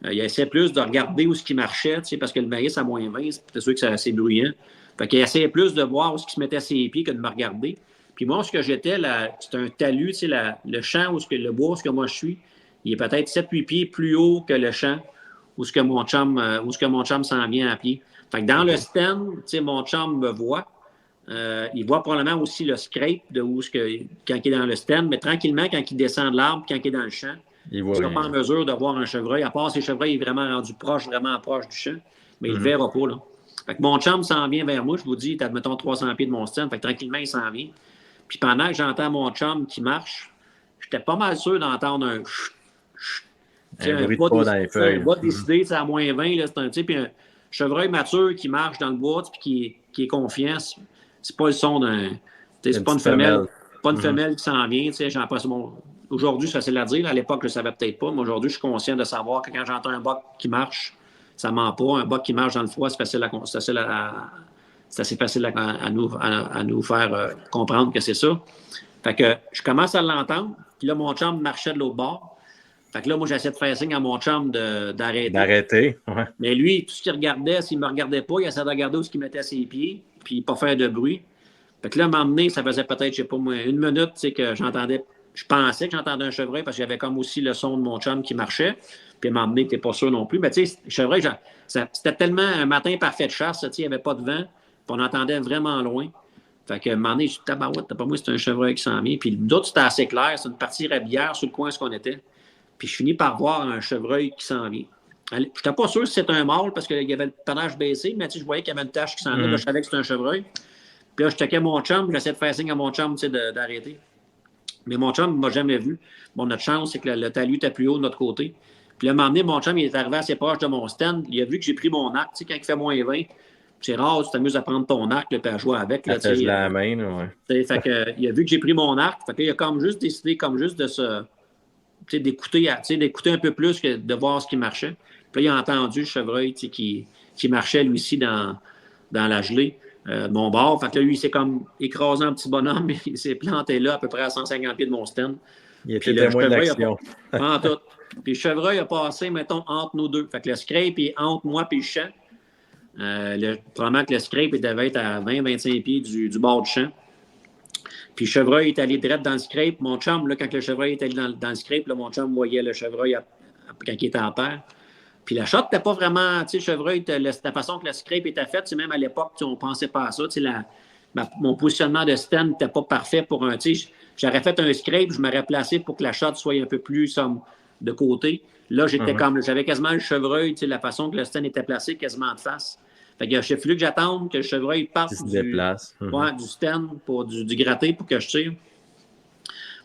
il essayait plus de regarder où ce qui marchait, parce que le maïs à moins 20, c'est sûr que c'est assez bruyant. Fait qu'il essayait plus de voir où ce qui se mettait à ses pieds que de me regarder. Puis moi, ce que j'étais, c'est un talus, le champ le bois où moi je suis, il est peut-être 7-8 pieds plus haut que le champ où ce que mon chum s'en vient à pied. Fait que dans le stand, mon chum me voit. Il voit probablement aussi le scrape quand il est dans le stand, mais tranquillement, quand il descend de l'arbre, quand il est dans le champ, il ne sera pas en mesure de voir un chevreuil. À part si le chevreuil est vraiment rendu vraiment proche du champ, mais il ne le verra pas, là. Fait que mon chum s'en vient vers moi, je vous dis, il est, admettons, 300 pieds de mon stand. Fait que tranquillement, il s'en vient. Puis pendant que j'entends mon chum qui marche, j'étais pas mal sûr d'entendre un bruit de pas dans les feuilles. Un bois décidé, à moins 20, là, c'est un type, puis un chevreuil mature qui marche dans le bois, puis qui est confiant. C'est pas le son d'un. C'est pas une femelle. Pas une femelle qui s'en vient. Aujourd'hui, c'est facile à dire. À l'époque, je ne le savais peut-être pas, mais aujourd'hui, je suis conscient de savoir que quand j'entends un boc qui marche, ça ne ment pas. Un boc qui marche dans le froid, c'est assez facile à nous faire comprendre que c'est ça. Fait que je commence à l'entendre. Puis là, mon chum marchait de l'autre bord. Fait que là, moi, j'essaie de faire signe à mon chum d'arrêter. D'arrêter, ouais. Mais lui, tout ce qu'il regardait, s'il ne me regardait pas, il essayait de regarder où il mettait ses pieds, puis pas faire de bruit. Fait que là, m'emmener, ça faisait peut-être, je sais pas moi, 1 minute, que j'entendais. Je pensais que j'entendais un chevreuil parce que j'avais comme aussi le son de mon chum qui marchait. Puis m'emmener, tu n'es pas sûr non plus. Mais tu sais, le chevreuil, c'était tellement un matin parfait de chasse, il n'y avait pas de vent, puis on entendait vraiment loin. Fait que, à un moment donné, je suis tabarouette, pas moi, c'est un chevreuil qui s'en vient. Puis d'autres, c'était assez clair. C'est une partie rabière sur le coin où on était. Puis je finis par voir un chevreuil qui s'en vient. Je n'étais pas sûr si c'était un mâle parce qu'il y avait le panache baissé, mais je voyais qu'il y avait une tache qui s'en allait. Là, je savais que c'était un chevreuil. Puis là, je checkais mon chum, j'essayais de faire signe à mon chum d'arrêter. Mais mon chum ne m'a jamais vu. Bon, notre chance, c'est que le talus était plus haut de notre côté. Puis là, à un moment donné, mon chum, il est arrivé assez proche de mon stand. Il a vu que j'ai pris mon arc. Tu sais, quand il fait moins 20, c'est rare, tu t'amuses à prendre ton arc et à jouer avec. Là, la main, ouais. Fait que, il a vu que j'ai pris mon arc. Fait qu'il a comme juste décidé d'écouter un peu plus que de voir ce qui marchait. Puis là, il a entendu le chevreuil qui marchait, lui aussi, dans la gelée. Mon bord. Fait que là, lui, il s'est comme écrasé un petit bonhomme. Il s'est planté là, à peu près à 150 pieds de mon stand. Il était témoin de l'action. En tout. Puis le chevreuil a passé, mettons, entre nous deux. Fait que le scrape est entre moi et le champ. Probablement que le scrape devait être à 20-25 pieds du bord du champ. Puis le chevreuil est allé direct dans le scrape. Mon chum, là, quand le chevreuil est allé dans le scrape, là, mon chum voyait le chevreuil quand il était en paire. Puis la shot n'était pas vraiment, tu sais, le chevreuil, la façon que le scrape était fait, même à l'époque, on ne pensait pas à ça. mon positionnement de stand n'était pas parfait pour un. J'aurais fait un scrape, je m'aurais placé pour que la shot soit un peu plus de côté. Là, j'avais quasiment le chevreuil, la façon que le stand était placé, quasiment de face. Fait que il a fallu que j'attende que le chevreuil parte du stand, du gratté pour que je tire.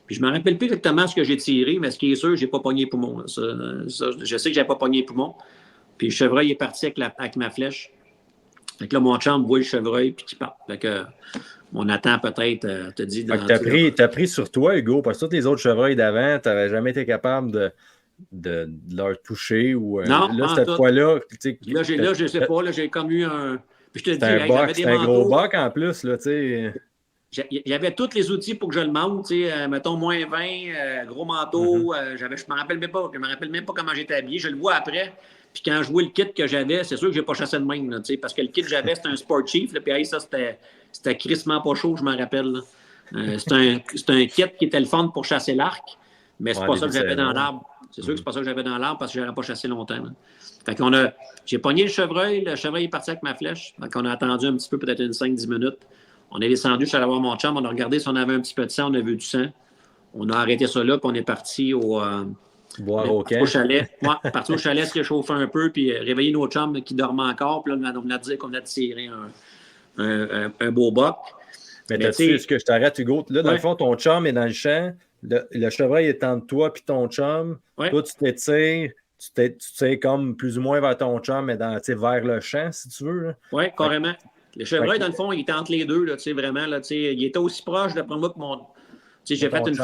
Puis je ne me rappelle plus exactement ce que j'ai tiré, mais ce qui est sûr, je n'ai pas pogné les poumons. Je sais que je n'ai pas pogné les poumons. Puis le chevreuil est parti avec ma flèche. Fait que là, mon chum voit le chevreuil puis qu'il part. Fait que on attend peut-être, te dit... Tu as pris sur toi, Hugo, parce que tous les autres chevreuils d'avant, tu n'avais jamais été capable de leur toucher. Non, là, cette fois-là... Là, je ne sais pas, là, j'ai comme eu un... Puis je te dis, j'avais des manteaux. Un gros boc en plus, là, tu sais... J'avais tous les outils pour que je le monte, mettons moins 20, gros manteau, je me rappelle même pas comment j'étais habillé, je le vois après. Puis quand je vois le kit que j'avais, c'est sûr que je n'ai pas chassé de même, là, parce que le kit que j'avais, c'était un Sport Chief, là, puis ça, c'était crissement pas chaud, je m'en rappelle. C'est un kit qui était le fun pour chasser l'arc, mais c'est pas ça que j'avais dans l'arbre. C'est sûr que c'est pas ça que j'avais dans l'arbre parce que je n'aurais pas chassé longtemps. Là. Fait qu'on j'ai pogné le chevreuil est parti avec ma flèche. Fait qu'on a attendu un petit peu, peut-être une 5-10 minutes. On est descendu, je suis allé voir mon chum, on a regardé si on avait un petit peu de sang, on a vu du sang. On a arrêté ça là, puis on est parti au chalet. Ouais, parti au chalet, se réchauffer un peu, puis réveiller nos chums qui dormaient encore. Puis là, on a dit qu'on a tiré un beau boc. Mais tu ce que je t'arrête, Hugo? Là, dans le fond, ton chum est dans le champ, le chevreuil est entre toi puis ton chum. Ouais. Toi, tu t'étires. Tu tires comme plus ou moins vers ton chum, mais vers le champ, si tu veux. Oui, carrément. Le chevreuil, dans le fond, il était entre les deux, là, vraiment. Là, il était aussi proche, d'après moi, que mon... J'ai fait une...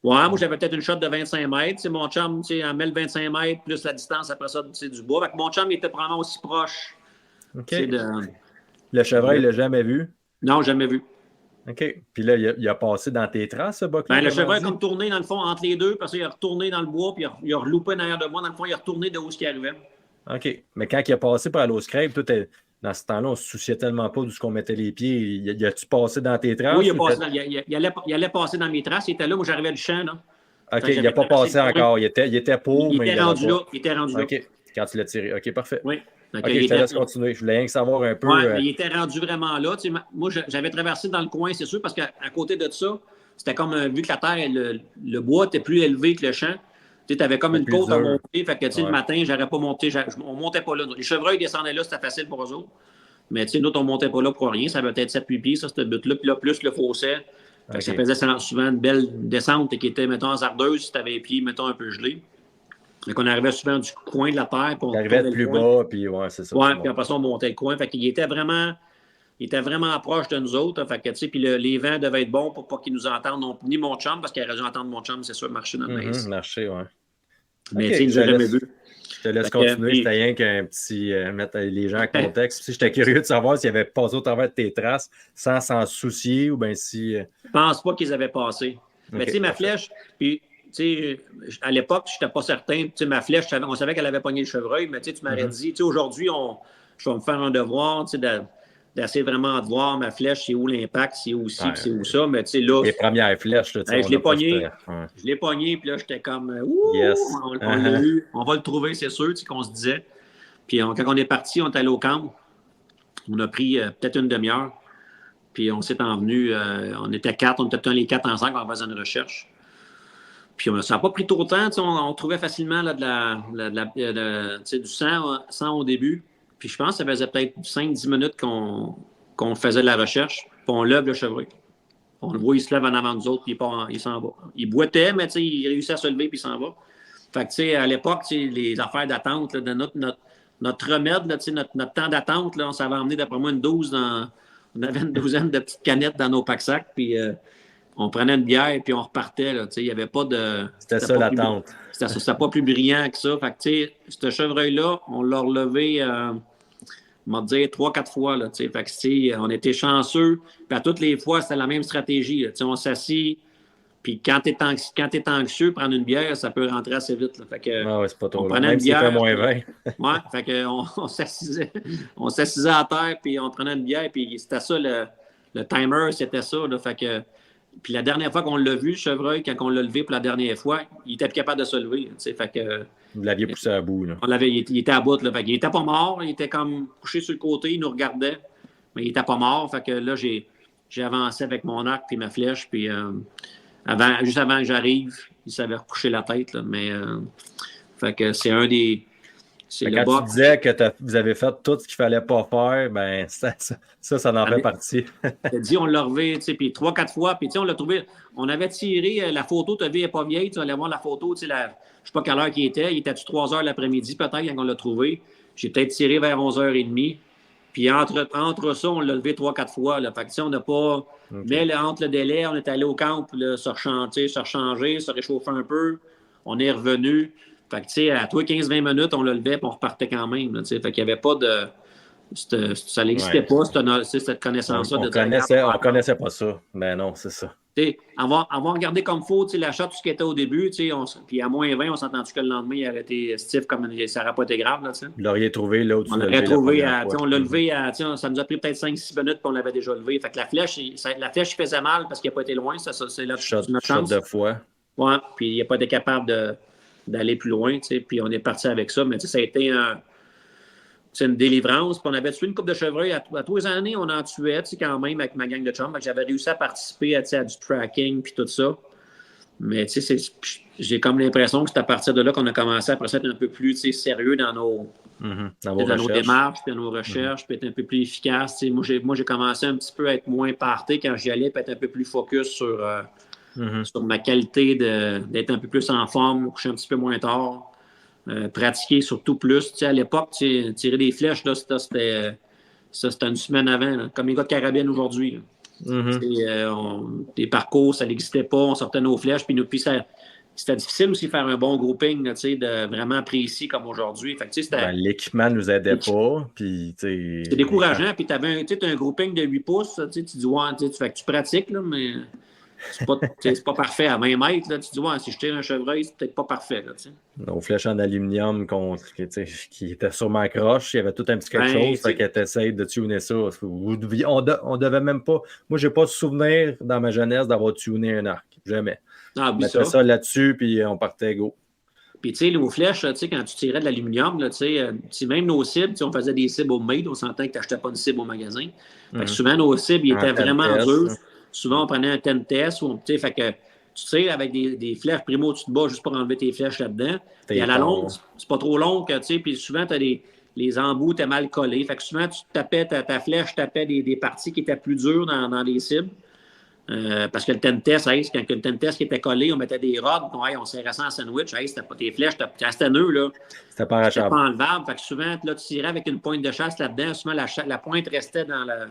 Ouais, moi, j'avais peut-être une shot de 25 mètres. Mon chum, en met le 25 mètres, plus la distance après ça, du bois. Fait que mon chum, il était probablement aussi proche. OK. Le chevreuil, il l'a jamais vu? Non, jamais vu. OK. Puis là, il a passé dans tes traces, ce boc-là? Le chevreuil a comme tourné, dans le fond, entre les deux, parce qu'il a retourné dans le bois, puis il a reloupé derrière de moi. Dans le fond, il a retourné de où ce qui arrivait. OK. Mais quand il a passé par l'eau scrape, toi, dans ce temps-là, on ne se souciait tellement pas d'où on mettait les pieds. Il a-tu passé dans tes traces? Oui, il allait passer dans mes traces. Il était là, moi, j'arrivais du champ. Là. OK, il n'a pas passé encore. Il était pauvre, mais il était rendu là. Il était rendu là. OK, quand tu l'as tiré. OK, parfait. Oui. OK, je te laisse continuer. Je voulais rien que savoir un peu. Oui, il était rendu vraiment là. Moi, j'avais traversé dans le coin, c'est sûr, parce qu'à côté de ça, c'était comme, vu que la terre, le bois était plus élevé que le champ, tu avais comme une côte à monter. Fait que, le matin, j'aurais pas monté. On ne montait pas là. Les chevreuils descendaient là, c'était facile pour eux autres. Mais nous, on ne montait pas là pour rien. Ça avait peut-être 7-8 pieds, ça, cette butte-là. Puis là, plus le fossé. Okay. Ça faisait souvent une belle descente qui était, mettons, hasardeuse si tu avais les pieds, mettons, un peu gelés. Donc, on arrivait souvent du coin de la terre. On arrivait plus bas, puis c'est ça. Oui, puis après ça, on montait le coin. Fait qu'il était vraiment proche de nous autres. Fait que, puis les vents devaient être bons pour pas qu'ils nous entendent, ni mon chum, parce qu'il aurait dû entendre mon chum, c'est sûr, marcher dans le maïs. Marcher, oui. Mais il nous a jamais vu. Je te laisse continuer. C'était rien qu'un petit... mettre les gens en contexte. J'étais curieux de savoir s'ils avaient passé au travers de tes traces sans s'en soucier ou bien si... Je pense pas qu'ils avaient passé. Mais tu sais, ma flèche... Puis, à l'époque, je n'étais pas certain. Ma flèche, on savait qu'elle avait pogné le chevreuil, mais tu m'aurais dit, aujourd'hui, je vais me faire un devoir d'essayer vraiment de voir ma flèche, c'est où l'impact, c'est où ci, c'est où ça. Mais là, les premières flèches, là, je l'ai pogné. Je l'ai pogné, puis là, j'étais comme, on l'a eu, on va le trouver, c'est sûr, qu'on se disait. Puis quand on est parti, on est allé au camp. On a pris peut-être une demi-heure. Puis on s'est envenu, on était 4, on était peut-être les 4 ensemble quand on faisait une recherche. Puis ça n'a pas pris trop de temps. On trouvait facilement là, du sang au début. Puis je pense que ça faisait peut-être 5-10 minutes qu'on faisait de la recherche. Puis on lève le chevreuil. On le voit, il se lève en avant de nous autres, puis il s'en va. Il boitait, mais il réussit à se lever, puis il s'en va. Fait que à l'époque, les affaires d'attente, là, de notre remède, là, notre temps d'attente, là, on s'avait emmené d'après moi on avait une douzaine de petites canettes dans nos packs-sacs, puis on prenait une bière, puis on repartait. Il n'y avait pas de... C'était ça l'attente. C'était pas plus brillant que ça. Fait que, ce chevreuil-là, on l'a relevé, on va dire, 3-4 fois. Là, fait que, on était chanceux. Puis à toutes les fois, c'était la même stratégie. Là, on s'assit, puis quand tu es anxieux, prendre une bière, ça peut rentrer assez vite. Là. Fait que, c'est pas trop on prenait même une bière. Fait moins 20. Ouais, fait que on s'assisait à terre, puis on prenait une bière, puis c'était ça, le timer, c'était ça. Là, fait que, puis la dernière fois qu'on l'a vu, le chevreuil, quand on l'a levé pour la dernière fois, il était plus capable de se lever. Fait que, vous l'aviez poussé à bout. Là. Il était à bout. Là, fait qu'il n'était pas mort. Il était comme couché sur le côté. Il nous regardait. Mais il n'était pas mort. Fait que là, j'ai avancé avec mon arc puis ma flèche, puis juste avant que j'arrive, il s'avait recouché la tête, là, mais fait que c'est un des... C'est le quand tu disais que vous avez fait tout ce qu'il fallait pas faire, ben ça en fait partie. T'as dit, on l'a revu, tu sais, puis 3-4 fois, puis tu sais, on l'a trouvé, on avait tiré, la photo, tu as vu, elle n'est pas vieille, tu allais voir la photo, tu sais, je ne sais pas quelle heure il était-tu 3 heures l'après-midi peut-être quand on l'a trouvé. J'ai peut-être tiré vers 11h30, puis entre ça, on l'a levé 3-4 fois, là, fait que tu sais, on n'a pas... Okay. Mais là, entre le délai, on est allé au camp, là, se rechanger, se réchauffer un peu, on est revenu. Fait que, tu sais, à toi, 15-20 minutes, on le levait et on repartait quand même. Là, fait qu'il n'y avait pas de... Ça n'existait pas, cette connaissance-là. On connaissait pas ça. Mais non, c'est ça. Avoir regardé comme il faut la shot, tout ce qui était au début, puis à moins 20, on s'est entendu que le lendemain, il avait été stiff comme ça n'aurait pas été grave. Là, vous l'auriez trouvé là où tu on l'aurait trouvé, on l'a levé, ça nous a pris peut-être 5-6 minutes puis on l'avait déjà levé. Fait que la flèche, il faisait mal parce qu'il n'a pas été loin. C'est notre chance. De fois. Ouais, puis il n'a pas été capable d'aller plus loin, puis on est parti avec ça. Mais ça a été une délivrance. Puis on avait tué une couple de chevreuils. À tous les années, on en tuait quand même avec ma gang de chums. J'avais réussi à participer à du tracking puis tout ça. Mais j'ai comme l'impression que c'est à partir de là qu'on a commencé à être un peu plus sérieux dans nos démarches, puis dans nos recherches, puis être un peu plus efficace. Moi, j'ai commencé un petit peu à être moins parté quand j'y allais, puis être un peu plus focus sur ma qualité d'être un peu plus en forme, coucher un petit peu moins tard, pratiquer surtout plus. À l'époque, tirer des flèches, là, c'était une semaine avant, là, comme les gars de carabine aujourd'hui. Des parcours, ça n'existait pas, on sortait nos flèches, puis c'était difficile aussi de faire un bon grouping là, de vraiment précis comme aujourd'hui. L'équipement ne nous aidait pas. C'était décourageant, puis tu avais un grouping de 8 pouces, tu dis, tu pratiques, là, mais... C'est pas parfait à 20 mètres. Là. Tu dis, si je tire un chevreuil, c'est peut-être pas parfait. Là, nos flèches en aluminium qui étaient sûrement croches, il y avait tout un petit quelque chose. Fait que tu essaies de tuner ça. On devait même pas. Moi, j'ai pas de souvenir dans ma jeunesse d'avoir tuné un arc. Jamais. On mettait ça là-dessus, puis on partait go. Puis, tu sais, les flèches, quand tu tirais de l'aluminium, même nos cibles, on faisait des cibles homemade. On s'entend que tu n'achetais pas une cible au magasin. Fait que souvent, nos cibles, ils étaient vraiment durs. Souvent, on prenait un 10 test, fait que tu tires avec des flèches primo, tu te bats juste pour enlever tes flèches là-dedans. Et à la longue, c'est pas trop long, puis souvent, tu as les embouts, t'es mal collés. Fait que souvent, tu tapais ta flèche, tapais des parties qui étaient plus dures dans les cibles. Parce que le 10 test, quand le 10 test qui était collé, on mettait des rods, on serrait ça en sandwich. C'était pas tes flèches, c'était nœud, là. C'était pas enlevable. Fait que souvent, là, tu tirais avec une pointe de chasse là-dedans. Souvent, la pointe restait dans la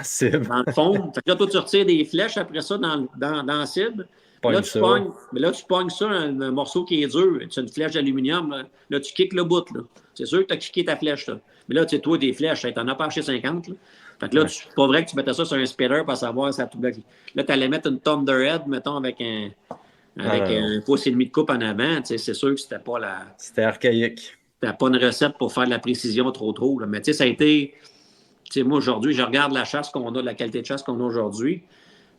cible. Dans le fond. Fait que là, toi, tu retires des flèches après ça dans la cible. Là, tu pognes ça, un morceau qui est dur. C'est une flèche d'aluminium. Là, tu kicks le bout. Là. C'est sûr que tu as kické ta flèche. Là. Mais là, tu sais, toi, des flèches, t'en as pas acheté 50. Là. Fait que là, c'est pas vrai que tu mettais ça sur un spitter pour savoir ça. Là, tu allais mettre une Thunderhead, mettons, avec un pouce et demi de coupe en avant. C'est sûr que c'était pas C'était archaïque. C'était pas une recette pour faire de la précision trop. Là. Mais tu sais, ça a été... Tu sais, moi, aujourd'hui, je regarde la chasse qu'on a, la qualité de chasse qu'on a aujourd'hui.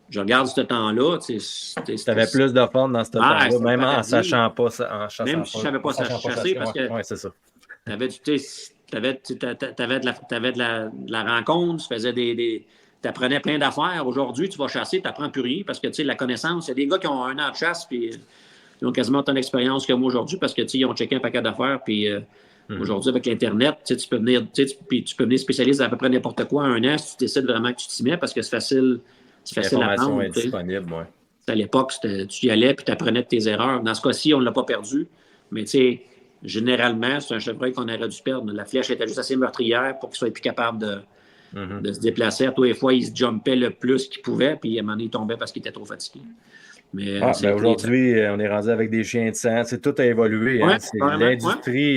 Je regarde ce temps-là. Tu avais plus de fun dans ce temps-là, même en sachant pas ça. Même si je ne savais pas chasser, parce que... Oui, c'est ça. T'avais de la rencontre, tu apprenais plein d'affaires. Aujourd'hui, tu vas chasser, tu n'apprends plus rien parce que la connaissance, il y a des gars qui ont 1 an de chasse puis ils ont quasiment autant d'expérience que moi aujourd'hui parce qu'ils ont checké un paquet d'affaires. Puis aujourd'hui, avec l'Internet, tu peux venir spécialiste à peu près n'importe quoi en 1 an si tu décides vraiment que tu t'y mets parce que c'est facile à prendre. Est disponible, oui. À l'époque, tu y allais puis tu apprenais de tes erreurs. Dans ce cas-ci, on ne l'a pas perdu. Mais tu sais, généralement, c'est un chevreuil qu'on aurait dû perdre. La flèche était juste assez meurtrière pour qu'il soit plus capable de se déplacer. À tous les fois, il se jumpait le plus qu'il pouvait, puis à un moment donné, il tombait parce qu'il était trop fatigué. Mais, aujourd'hui, on est rendu avec des chiens de sang. Tout a évolué.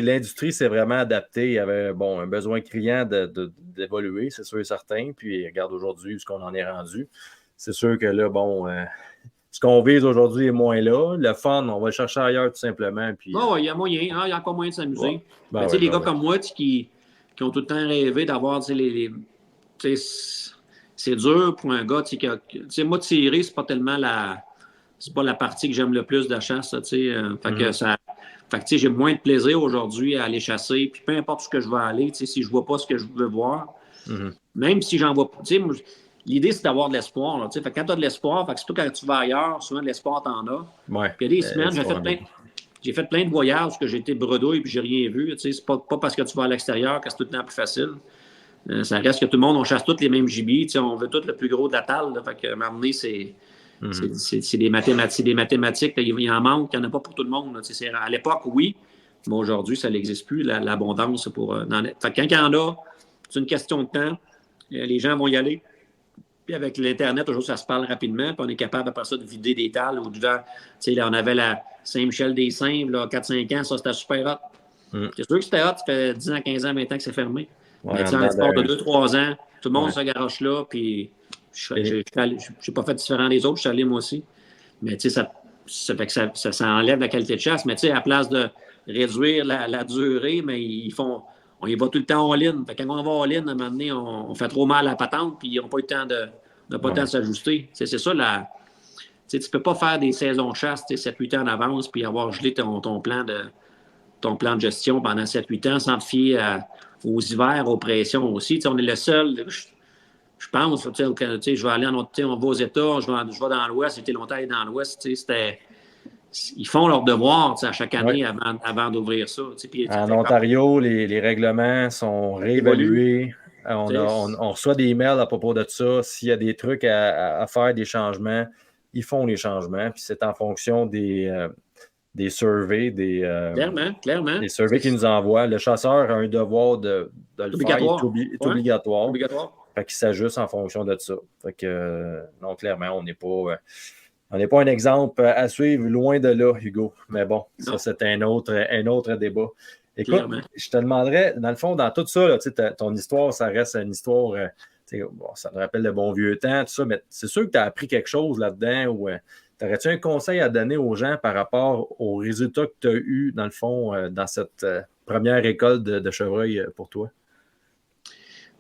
L'industrie s'est vraiment adaptée. Il y avait un besoin criant d'évoluer, c'est sûr et certain. Puis regarde aujourd'hui ce qu'on en est rendu. C'est sûr que là, ce qu'on vise aujourd'hui est moins là. Le fun, on va le chercher ailleurs tout simplement. Puis... il y a moyen, il y a encore moyen de s'amuser. Les gars comme moi qui ont tout le temps rêvé d'avoir c'est dur pour un gars moi, tirer, c'est pas tellement la partie que j'aime le plus de la chasse. J'ai moins de plaisir aujourd'hui à aller chasser. Puis peu importe ce que je vais aller, si je vois pas ce que je veux voir, même si j'en vois pas. l'idée, c'est d'avoir de l'espoir. Là, fait que quand tu as de l'espoir, surtout quand tu vas ailleurs, souvent de l'espoir, tu en as. Ouais, puis il y a des semaines, j'ai fait plein de voyages où j'ai été bredouille et j'ai rien vu. C'est pas parce que tu vas à l'extérieur que c'est tout le temps plus facile. Ça reste que tout le monde, on chasse tous les mêmes gibis. On veut tout le plus gros de la table. Là, fait que m'amener, c'est des mathématiques. Il en manque, il n'y en a pas pour tout le monde. À l'époque, oui, mais aujourd'hui, ça n'existe plus, l'abondance. Fait que quand il y en a, c'est une question de temps. Les gens vont y aller. Puis avec l'Internet, toujours, ça se parle rapidement. Puis on est capable, après ça, de vider des talles ou là, on avait la Saint-Michel-des-Saints, 4-5 ans, ça, c'était super hot. C'est sûr que c'était hot, ça fait 10 ans, 15 ans, 20 ans que c'est fermé. Ouais, mais en l'espace de 2-3 ans, tout le monde se garoche là, puis je n'ai pas fait différent des autres, je suis allé moi aussi. Mais ça fait que ça enlève la qualité de chasse. Mais à la place de réduire la durée, mais on y va tout le temps all-in. Fait que quand on va all-in, à un moment donné, on fait trop mal à la patente, puis ils n'ont pas eu le temps de s'ajuster. C'est ça, tu ne peux pas faire des saisons de chasse 7-8 ans en avance, puis avoir gelé ton plan de gestion pendant 7-8 ans sans te fier aux hivers, aux pressions aussi. On est le seul, je pense, je vais aller on va aux États, je vais dans l'Ouest, j'étais longtemps allé dans l'Ouest, ils font leur devoir à chaque année avant d'ouvrir ça. Puis, en Ontario, les règlements sont réévalués. On reçoit des emails à propos de ça. S'il y a des trucs à faire, des changements, ils font les changements. Puis c'est en fonction des surveys, clairement. Des surveys qu'ils nous envoient. Le chasseur a un devoir de le faire. Il est obligatoire. Fait qu'il s'ajuste en fonction de ça. Fait que, non, clairement, on n'est pas un exemple à suivre, loin de là, Hugo. Mais bon, ça, c'est un autre débat. Écoute, clairement. Je te demanderais, dans le fond, dans tout ça, là, ton histoire, ça reste une histoire, ça me rappelle le bon vieux temps, tout ça, mais c'est sûr que tu as appris quelque chose là-dedans ou aurais-tu un conseil à donner aux gens par rapport aux résultats que tu as eus, dans le fond, dans cette première école de chevreuil pour toi?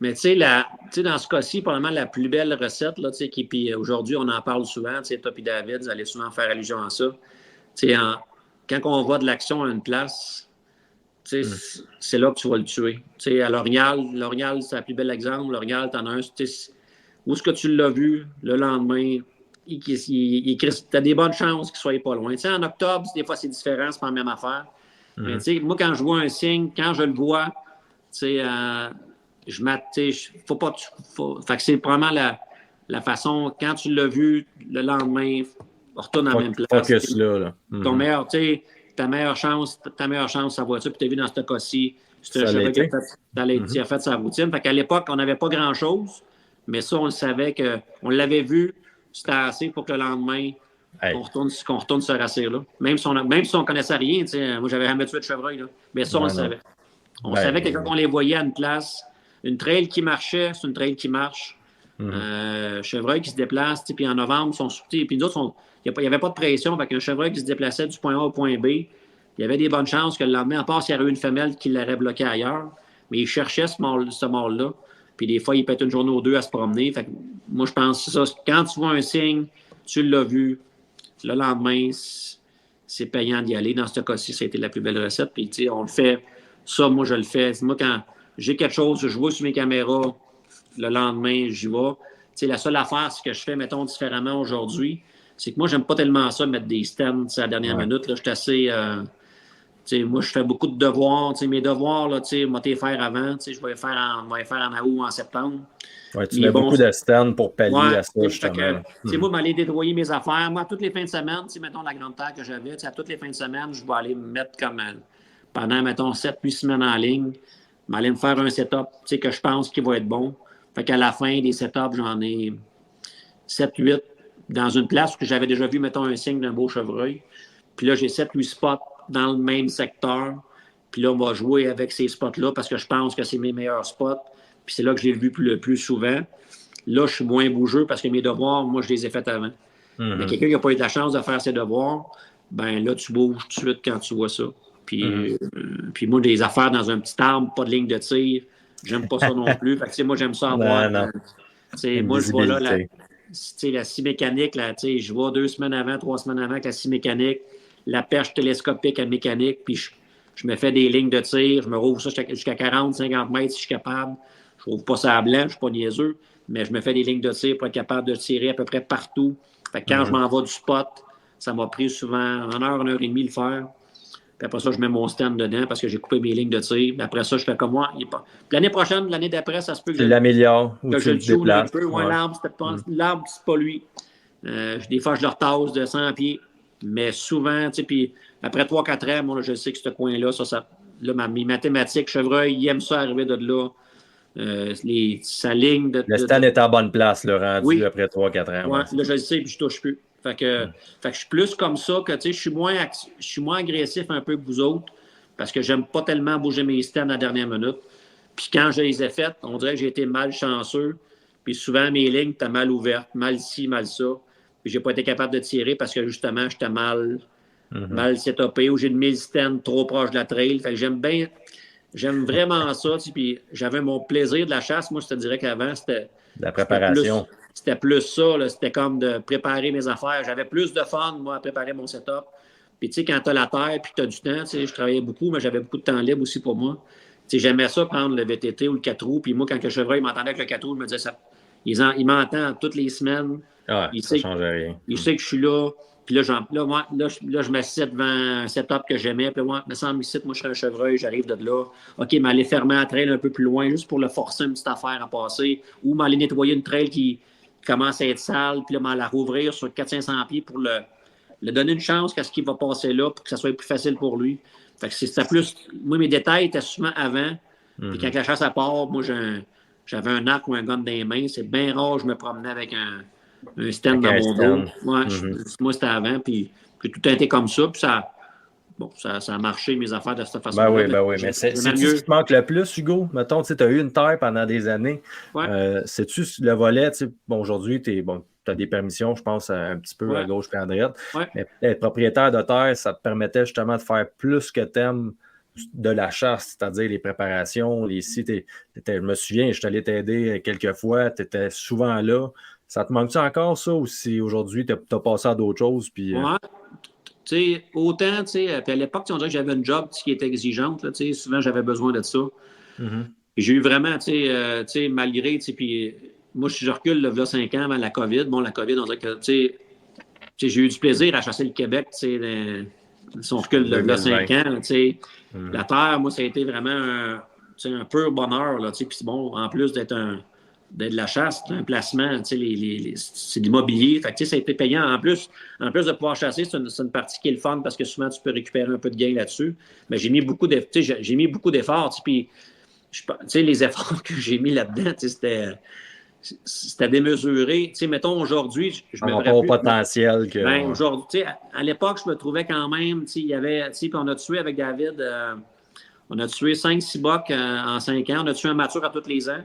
Mais dans ce cas-ci, probablement la plus belle recette, là, puis aujourd'hui, on en parle souvent, toi et David, vous allez souvent faire allusion à ça. Quand on voit de l'action à une place, c'est là que tu vas le tuer. À L'Orignal, c'est le plus bel exemple. L'Orignal, t'en as un, où est-ce que tu l'as vu le lendemain? Tu as des bonnes chances qu'il ne soit pas loin. En octobre, des fois, c'est différent, c'est pas la même affaire. Mais moi, quand je vois un signe, quand je le vois, faut pas. Fait que c'est probablement la façon, quand tu l'as vu le lendemain, retourne à la même place. Focus là. Ta meilleure chance, sa voiture, puis tu as vu dans ce cas-ci, c'est un cheval qui a fait sa routine. Fait qu'à l'époque, on n'avait pas grand-chose, mais ça, on le savait qu'on l'avait vu, c'était assez pour que le lendemain, qu'on retourne se rassurer là. Même si on ne connaissait rien, moi, j'avais jamais tué de chevreuil, là. Mais ça, on le savait. On savait que quand on les voyait à une place, une trail qui marchait, c'est une trail qui marche. Chevreuil qui se déplace, puis en novembre, ils sont sortis. Puis nous autres, il n'y avait pas de pression. Avec un chevreuil qui se déplaçait du point A au point B, il y avait des bonnes chances que le lendemain, à part s'il y avait eu une femelle qui l'aurait bloqué ailleurs, mais il cherchait ce mâle-là. Puis des fois, il peut être une journée ou deux à se promener. Fait que moi, je pense que c'est ça. Quand tu vois un signe, tu l'as vu, le lendemain, c'est payant d'y aller. Dans ce cas-ci, ça a été la plus belle recette. Puis, on le fait. Ça, moi, je le fais. Moi, quand j'ai quelque chose, je vois sur mes caméras, le lendemain, j'y vais. La seule affaire, ce que je fais, mettons, différemment aujourd'hui, c'est que moi, j'aime pas tellement ça, mettre des stands à la dernière minute. Là, je suis assez... moi, je fais beaucoup de devoirs. Mes devoirs, là, moi, les faire avant. Je vais les faire en août ou en septembre. Ouais, tu mets beaucoup de stands pour pallier à ça, justement. Moi, m'aller dédroyer mes affaires. Moi, toutes les fins de semaine, mettons la grande terre que j'avais, à toutes les fins de semaine, je vais aller me mettre comme pendant, mettons, 7-8 semaines en ligne, m'aller me faire un setup que je pense qu'il va être bon. Fait qu'à la fin des setups, j'en ai 7-8 dans une place où j'avais déjà vu, mettons, un signe d'un beau chevreuil. Puis là, j'ai 7-8 spots dans le même secteur. Puis là, on va jouer avec ces spots-là parce que je pense que c'est mes meilleurs spots. Puis c'est là que je l'ai vu le plus souvent. Là, je suis moins bougeux parce que mes devoirs, moi, je les ai faits avant. Mais quelqu'un qui n'a pas eu de la chance de faire ses devoirs, ben là, tu bouges tout de suite quand tu vois ça. Puis, puis moi, des affaires dans un petit arbre, pas de ligne de tir, j'aime pas ça non plus. Fait que, moi, j'aime ça avoir... moi, je vois là la scie mécanique, là, je vois 2 semaines avant, 3 semaines avant avec la scie mécanique, la perche télescopique à mécanique, puis je me fais des lignes de tir, je me rouvre ça jusqu'à 40, 50 mètres si je suis capable. trouve pas ça blanc, je ne suis pas niaiseux, mais je me fais des lignes de tir pour être capable de tirer à peu près partout. Fait que quand je m'en vais du spot, ça m'a pris souvent 1 heure et demie le faire. Puis après ça, je mets mon stand dedans parce que j'ai coupé mes lignes de tir. Puis après ça, je fais comme moi. Puis l'année prochaine, l'année d'après, ça se peut que tu l'améliores ou que tu je le le tune un déplaces. peu. Ouais, l'arbre, c'est pas lui. Des fois, je le retasse de 100 pieds. Mais souvent, tu sais, puis après 3-4 ans, moi, là, je sais que ce coin-là, là, mes mathématiques, chevreuil, il aime ça arriver de là. Sa ligne de. Le stand est en bonne place, le rendu Oui. après 3-4 ans. Ouais, là, je le sais, puis je touche plus. Fait que je suis plus comme ça que, tu sais, je suis moins agressif un peu que vous autres parce que j'aime pas tellement bouger mes stands à la dernière minute. Puis quand je les ai faites, on dirait que j'ai été malchanceux. Puis souvent, mes lignes étaient mal ouvertes, mal ci, mal ça. Puis j'ai pas été capable de tirer parce que justement, j'étais mal setupé ou j'ai mis le stand trop proche de la trail. Fait que j'aime vraiment ça. Tu sais, puis j'avais mon plaisir de la chasse. Moi, je te dirais qu'avant, c'était La préparation. C'était plus ça, là. C'était comme de préparer mes affaires. J'avais plus de fun, moi, à préparer mon setup. Puis, tu sais, quand tu as la terre puis tu as du temps, tu sais, je travaillais beaucoup, mais j'avais beaucoup de temps libre aussi pour moi. Tu sais, j'aimais ça, prendre le VTT ou le 4 roues. Puis moi, quand le chevreuil m'entendait avec le 4 roues, je me disais, il m'entend toutes les semaines. Ouais, il ça sait, change rien. Il sait que je suis là. Puis là, je m'assieds devant un setup que j'aimais. Puis moi, me semble ici, moi, je serais un chevreuil, j'arrive de là. OK, mais aller fermer la trail un peu plus loin, juste pour le forcer une petite affaire à passer. Ou m'aller nettoyer une trail qui commence à être sale, puis là, m'en la rouvrir sur 400-500 pieds pour le donner une chance qu'à ce qu'il va passer là, pour que ça soit plus facile pour lui. Fait que c'était plus. Moi, mes détails étaient souvent avant. Puis quand la chasse à part, moi, j'avais un arc ou un gun dans les mains. C'est bien rare, je me promenais avec un stand dans mon dos. Ouais, moi, c'était avant, puis tout a été comme ça, puis ça a marché, mes affaires de cette façon-là. Ben oui. Mais c'est ce qui te manque le plus, Hugo? Mettons, tu as eu une terre pendant des années. Ouais. C'est-tu le volet? Bon, aujourd'hui, tu as des permissions, je pense, un petit peu à gauche et à droite. Ouais. Mais être propriétaire de terre, ça te permettait justement de faire plus que t'aimes de la chasse, c'est-à-dire les préparations, les sites. Je me souviens, je t'allais t'aider quelques fois, tu étais souvent là. Ça te manque-tu encore, ça, ou si aujourd'hui, tu as passé à d'autres choses? Puis, ouais. Tu sais, autant, tu sais, puis à l'époque, on dirait que j'avais une job qui était exigeante, là, tu sais, souvent j'avais besoin de ça. Et j'ai eu vraiment, tu sais, malgré, tu sais, puis moi, je recule, là, 5 ans avant la COVID. Bon, la COVID, on dirait que, tu sais, j'ai eu du plaisir à chasser le Québec, tu sais, si on recule, là, 5 ans, tu sais. La terre, moi, ça a été vraiment un pur bonheur, là, tu sais, puis bon, en plus d'être de la chasse, c'est un placement, tu sais, c'est de l'immobilier. Fait que, tu sais, ça a été payant. En plus de pouvoir chasser, c'est une partie qui est le fun parce que souvent, tu peux récupérer un peu de gain là-dessus. Mais j'ai mis beaucoup d'efforts, tu sais, puis, tu sais, les efforts que j'ai mis là-dedans, tu sais, c'était démesuré. Tu sais, mettons, aujourd'hui, je me verrais plus... potentiel que... Ben, aujourd'hui, tu sais, à l'époque, je me trouvais quand même, tu sais, il y avait, tu sais, puis on a tué avec David, on a tué 5-6 bocs en 5 ans. On a tué un mature à tous les ans.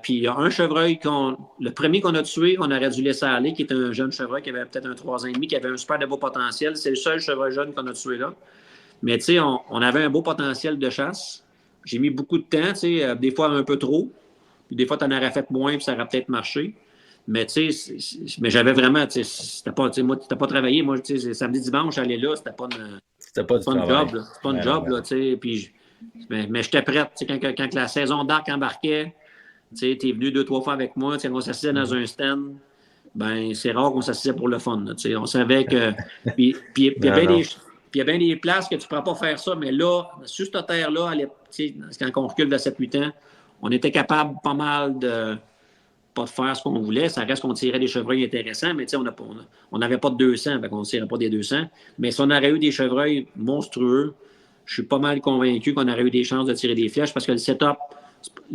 Puis il y a un chevreuil, le premier qu'on a tué, on aurait dû laisser aller, qui était un jeune chevreuil qui avait peut-être un 3 ans et demi, qui avait un super de beau potentiel. C'est le seul chevreuil jeune qu'on a tué là. Mais tu sais, on avait un beau potentiel de chasse. J'ai mis beaucoup de temps, tu sais, des fois un peu trop. Puis des fois, tu en aurais fait moins, puis ça aurait peut-être marché. Mais tu sais, mais j'avais vraiment, tu sais, c'était pas, tu sais, moi, tu n'as pas travaillé. Moi, tu sais, samedi, dimanche, j'allais là, c'était pas une job, là. C'est pas une job, là, tu sais. Puis, mais j'étais prête, tu sais, quand la saison d'arc embarquait. Tu sais, t'es venu 2-3 fois avec moi, tu sais, on s'assisait dans un stand, ben c'est rare qu'on s'assisait pour le fun, tu sais, on savait que... Puis il y a bien des places que tu ne pourras pas faire ça, mais là, sur cette terre-là, tu sais, quand on recule de 7-8 ans, on était capable pas mal de pas de faire ce qu'on voulait, ça reste qu'on tirait des chevreuils intéressants, mais tu sais, on n'avait pas de 200, fait qu'on ne tirait pas des 200, mais si on aurait eu des chevreuils monstrueux, je suis pas mal convaincu qu'on aurait eu des chances de tirer des flèches parce que le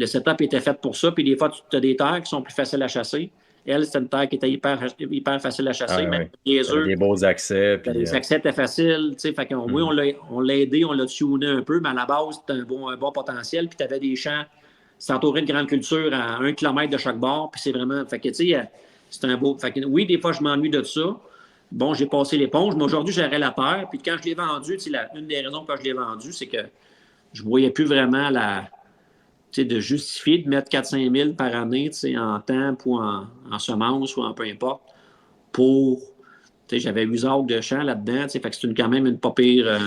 setup était fait pour ça. Puis des fois, tu as des terres qui sont plus faciles à chasser. Elle, c'était une terre qui était hyper facile à chasser. Même des beaux accès. Puis, les accès étaient faciles. Fait que, oui, on l'a aidé, on l'a tuné un peu, mais à la base, c'était un bon potentiel. Puis tu avais des champs, c'est entouré de grandes cultures à 1 kilomètre de chaque bord. Puis c'est vraiment... Fait que, tu sais, c'est un beau... Fait que, oui, des fois, je m'ennuie de ça. Bon, j'ai passé l'éponge, mais aujourd'hui, j'aurais la terre. Puis quand je l'ai vendu, une des raisons pour que je l'ai vendu, c'est que je ne voyais plus vraiment de justifier de mettre 4-5 000 par année en temps ou en semences ou en peu importe pour J'avais 8 acres de champ là-dedans, fait que c'est quand même une pas pire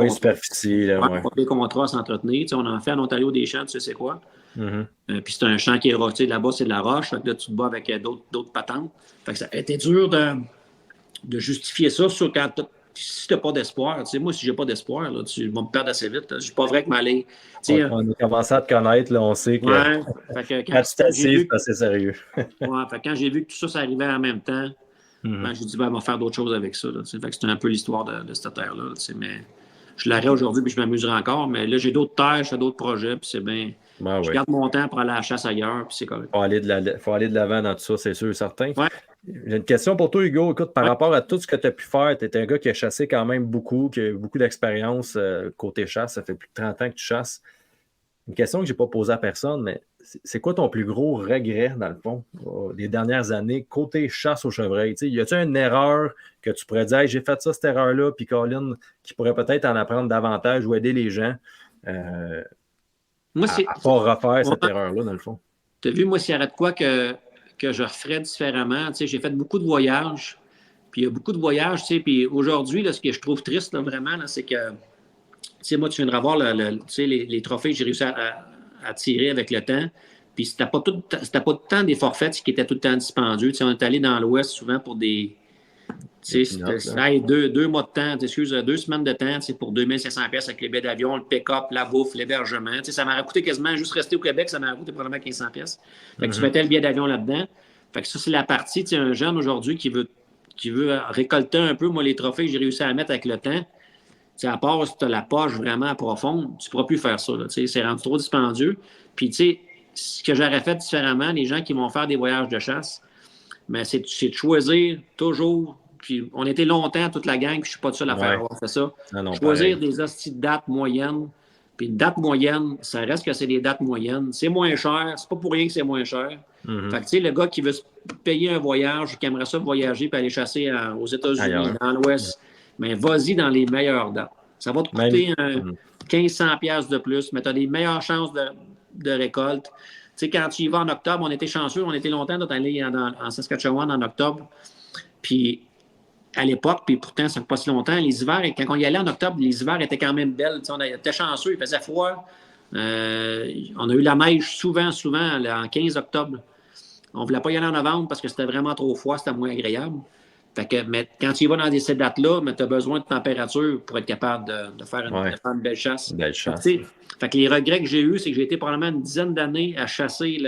superficie. Là, pas pire contrat à s'entretenir. On en fait en Ontario des champs, tu sais c'est quoi. Puis c'est un champ qui est roché. Là-bas, c'est de la roche. Fait que là, tu te bats avec d'autres patentes. Fait que ça a été dur de justifier ça si tu n'as pas d'espoir. Moi, si j'ai pas d'espoir, là, tu vas me perdre assez vite. Je suis pas vrai que m'aller. On a commencé à te connaître, là, on sait que, quand tu t'assises, c'est assez sérieux. Fait que quand j'ai vu que tout ça, ça arrivait en même temps, j'ai dit, on va faire d'autres choses avec ça. Là, fait que c'était un peu l'histoire de cette terre-là. Mais je l'arrête aujourd'hui, puis je m'amuserai encore. Mais là, j'ai d'autres terres, j'ai d'autres projets, puis c'est bien. Je garde mon temps pour aller à la chasse ailleurs, puis c'est correct. Il faut aller de l'avant dans tout ça, c'est sûr, certain. Ouais. J'ai une question pour toi, Hugo. Écoute, par rapport à tout ce que tu as pu faire, tu es un gars qui a chassé quand même beaucoup, qui a eu beaucoup d'expérience côté chasse. Ça fait plus de 30 ans que tu chasses. Une question que je n'ai pas posée à personne, mais c'est quoi ton plus gros regret, dans le fond, des dernières années, côté chasse au chevreuil? Y a-t-il une erreur que tu pourrais dire, hey, j'ai fait ça, cette erreur-là, puis Colin, qui pourrait peut-être en apprendre davantage ou aider les gens moi, à pas refaire cette erreur-là, dans le fond? Tu as vu, moi, s'il y aurait de quoi que je referais différemment, j'ai fait beaucoup de voyages, puis il y a beaucoup de voyages, puis aujourd'hui, ce que je trouve triste, là, vraiment, là, c'est que, moi, tu viendras voir les trophées que j'ai réussi à tirer avec le temps, puis c'était pas tout le temps des forfaits qui étaient tout le temps dispendieux. On est allé dans l'Ouest souvent pour des... deux mois de temps, 2 semaines de temps pour 2500$ avec les billets d'avion, le pick-up, la bouffe, l'hébergement. Ça m'aurait coûté quasiment, juste rester au Québec, ça m'aurait coûté probablement 1500$. Fait que tu mettais le billet d'avion là-dedans. Fait que ça, c'est la partie, un jeune aujourd'hui qui veut récolter un peu, moi, les trophées que j'ai réussi à mettre avec le temps. À part si tu as la poche vraiment profonde, tu ne pourras plus faire ça. C'est rendu trop dispendieux. Puis, ce que j'aurais fait différemment, les gens qui vont faire des voyages de chasse, mais c'est de choisir toujours. Puis on était longtemps, toute la gang, puis je ne suis pas de seul à faire avoir fait ça. Choisir des hosties de dates moyennes. Puis une date moyenne, ça reste que c'est des dates moyennes. C'est moins cher. C'est pas pour rien que c'est moins cher. Fait que le gars qui veut se payer un voyage, qui aimerait ça voyager puis aller chasser aux États-Unis, dans l'Ouest, mais vas-y dans les meilleures dates. Ça va te coûter 1500$ de plus, mais tu as des meilleures chances de récolte. Quand tu y vas en octobre, on était chanceux, on était longtemps d'aller en Saskatchewan en octobre. Puis à l'époque, puis pourtant, ça ne fait pas si longtemps, les hivers, quand on y allait en octobre, les hivers étaient quand même belles. On était chanceux, il faisait froid. On a eu la neige souvent, en 15 octobre. On ne voulait pas y aller en novembre parce que c'était vraiment trop froid, c'était moins agréable. Mais quand tu y vas dans ces dates-là, tu as besoin de température pour être capable de faire une belle chasse. Belle chasse. Fait que les regrets que j'ai eus, c'est que j'ai été probablement une dizaine d'années à chasser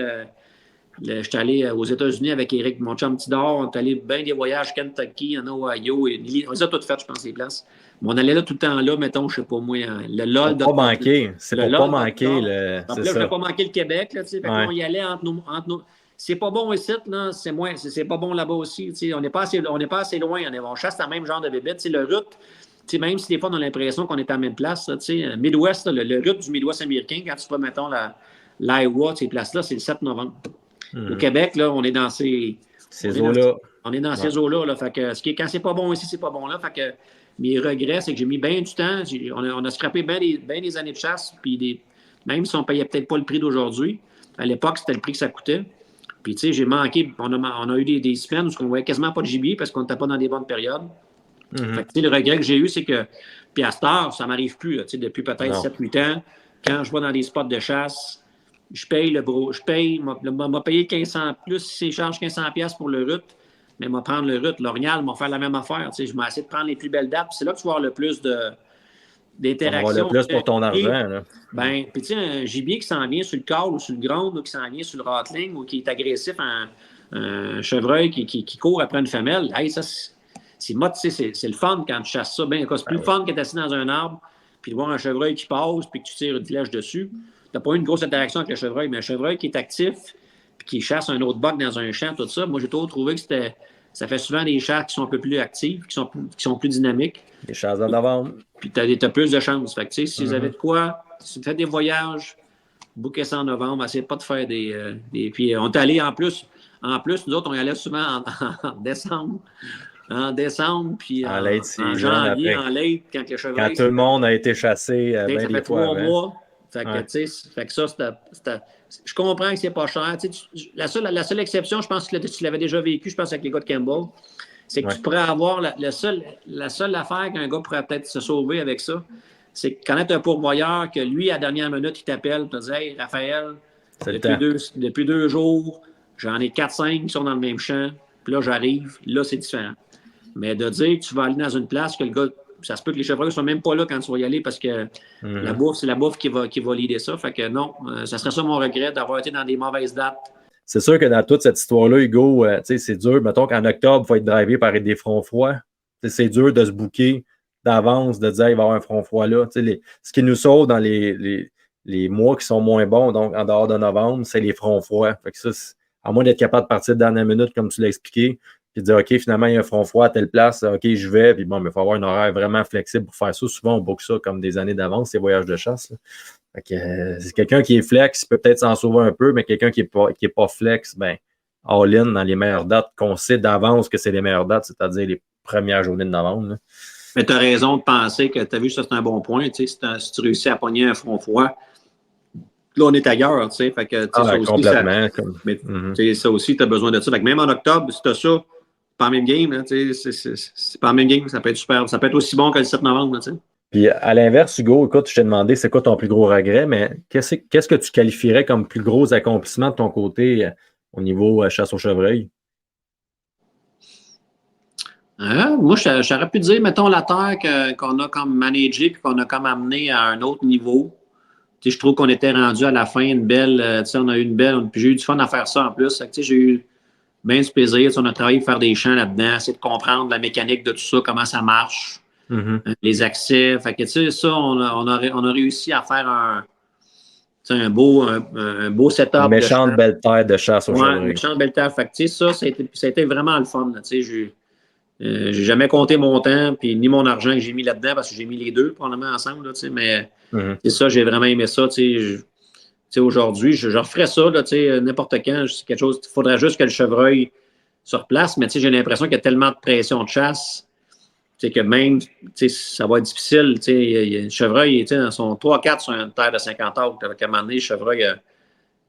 j'étais allé aux États-Unis avec Eric, mon chum Tidor. On est allé bien des voyages Kentucky, en Ohio. On les a toutes faites, je pense, les places. Mais on allait là tout le temps là, mettons, je sais pas moi, le LOL. Pour pas manquer. C'est pour pas manquer. Donc là, je ne vais pas manquer le Québec. Là, fait on y allait entre nos... C'est pas bon ici, là, c'est pas bon là-bas aussi. On n'est pas assez loin. On chasse le même genre de bébête. Le route, même si des fois on a l'impression qu'on est à la même place, Midwest, le route du Midwest américain, quand tu vas, mettons, l'Iowa, ces places-là, c'est le 7 novembre. Au Québec, là, on est dans ces eaux-là. On est dans ces eaux-là. Fait que, quand c'est pas bon ici, c'est pas bon là. Fait que mes regrets, c'est que j'ai mis bien du temps. On a scrappé bien des années de chasse. Puis même si on ne payait peut-être pas le prix d'aujourd'hui, à l'époque, c'était le prix que ça coûtait. Puis, tu sais, j'ai manqué. On a eu des semaines où on ne voyait quasiment pas de gibier parce qu'on n'était pas dans des bonnes périodes. Fait que, le regret que j'ai eu, c'est que, puis à cette heure, ça ne m'arrive plus. Là, depuis peut-être 7-8 ans, quand je vais dans des spots de chasse, je paye m'a payé 1500 plus si je charge 1500$ pour le rut, mais m'a prendre le rut. L'Orignal m'a fait la même affaire. Je vais essayer de prendre les plus belles dates. C'est là que tu vas avoir le plus d'interaction. On va le plus pour ton argent. Puis tu sais, un gibier qui s'en vient sur le col ou sur le gronde ou qui s'en vient sur le ratling ou qui est agressif, un chevreuil qui court après une femelle, hey, ça, c'est le fun quand tu chasses ça. C'est plus fun que d'être assis dans un arbre puis de voir un chevreuil qui passe puis que tu tires une flèche dessus. Tu n'as pas eu une grosse interaction avec le chevreuil, mais un chevreuil qui est actif puis qui chasse un autre buck dans un champ, tout ça, moi, j'ai toujours trouvé que ça fait souvent des chasses qui sont un peu plus actives, qui sont plus dynamiques. Des chasses en novembre. Puis tu as plus de chances. Fait que, tu sais, si vous avez de quoi, si vous faites des voyages, bouquez ça en novembre, essayez pas de faire des... Puis on est allé en plus, nous autres, on y allait souvent en décembre. En décembre, puis en janvier, en late, quand le chevreuil... Quand tout le monde a été chassé ça fait 3 mois. Fait que ça, c'était... Je comprends que c'est pas cher. La seule exception, je pense que tu l'avais déjà vécu, je pense, avec les gars de Campbell. C'est que tu pourrais avoir la seule affaire qu'un gars pourrait peut-être se sauver avec ça, c'est connaître un pourvoyeur que lui, à la dernière minute, il t'appelle, te dit « Hey, Raphaël, depuis 2 jours, j'en ai 4-5 qui sont dans le même champ, puis là, j'arrive, là, c'est différent. » Mais de dire que tu vas aller dans une place que le gars, ça se peut que les chevreuils ne soient même pas là quand tu vas y aller parce que la bouffe, c'est la bouffe qui va leader ça. Fait que non, ça serait ça mon regret d'avoir été dans des mauvaises dates. C'est sûr que dans toute cette histoire-là, Hugo, c'est dur. Mettons qu'en octobre, il faut être drivé par des fronts froids. C'est dur de se booker d'avance, de dire qu'il va y avoir un front froid là. Ce qui nous sauve dans les mois qui sont moins bons, donc en dehors de novembre, c'est les fronts froids. Fait que ça, à moins d'être capable de partir de dernière minute, comme tu l'as expliqué, puis de dire, OK, finalement, il y a un front froid à telle place, OK, je vais, puis bon, mais il faut avoir un horaire vraiment flexible pour faire ça. Souvent, on book ça comme des années d'avance, ces voyages de chasse. Là. Fait que, c'est quelqu'un qui est flex, il peut peut-être s'en sauver un peu, mais quelqu'un qui est pas flex, ben, all-in dans les meilleures dates, qu'on sait d'avance que c'est les meilleures dates, c'est-à-dire les premières journées de novembre. Là. Mais tu as raison de penser que tu as vu, ça c'est un bon point. Si tu réussis à pogner un front froid, là, on est ailleurs. Fait que, ça aussi, complètement. Mais ça aussi, tu as besoin de ça. Fait que même en octobre, si tu as ça, c'est pas la même game. Là, c'est pas la même game. Ça peut être super. Ça peut être aussi bon que le 7 novembre. Là, puis à l'inverse, Hugo, écoute, je t'ai demandé c'est quoi ton plus gros regret, mais qu'est-ce que tu qualifierais comme plus gros accomplissement de ton côté au niveau chasse au chevreuil? Moi, j'aurais pu dire, mettons, la terre qu'on a comme managée puis qu'on a comme amené à un autre niveau. Je trouve qu'on était rendu à la fin une belle. On a eu une belle. Puis j'ai eu du fun à faire ça en plus. J'ai eu bien du plaisir. On a travaillé pour faire des champs là-dedans, essayer de comprendre la mécanique de tout ça, comment ça marche, les accès. Fait que ça, on a réussi à faire un beau setup. Une méchante belle terre de chasse au chevreuil. Une méchante belle terre. Fait que ça a été vraiment le fun. J'ai jamais compté mon temps puis ni mon argent que j'ai mis là-dedans parce que j'ai mis les deux probablement ensemble. Là, mais c'est ça, j'ai vraiment aimé ça. Aujourd'hui, je referais ça n'importe quand. C'est quelque chose. Il faudrait juste que le chevreuil se replace, mais j'ai l'impression qu'il y a tellement de pression de chasse que même ça va être difficile. Le chevreuil, dans son 3-4 sur une terre de 50 acres. À un moment donné, le chevreuil.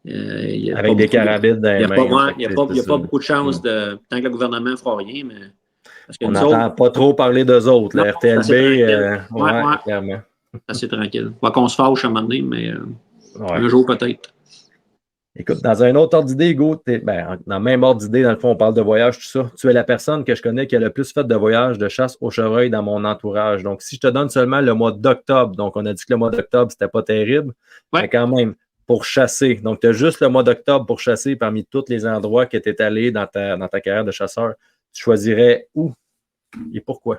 Avec des carabines dans les mains. Il n'y a pas beaucoup de chance tant que le gouvernement ne fera rien. Mais, on n'entend pas trop parler d'eux autres. La RTLB, clairement. Assez tranquille. Pas qu'on se fâche à un moment donné, mais un jour peut-être. Écoute, dans un autre ordre d'idée, Hugo, dans le même ordre d'idée, dans le fond, on parle de voyage, tout ça. Tu es la personne que je connais qui a le plus fait de voyages de chasse au chevreuil dans mon entourage. Donc, si je te donne seulement le mois d'octobre, donc on a dit que le mois d'octobre, c'était pas terrible, mais quand même, pour chasser. Donc, tu as juste le mois d'octobre pour chasser parmi tous les endroits que tu es allé dans ta carrière de chasseur. Tu choisirais où et pourquoi?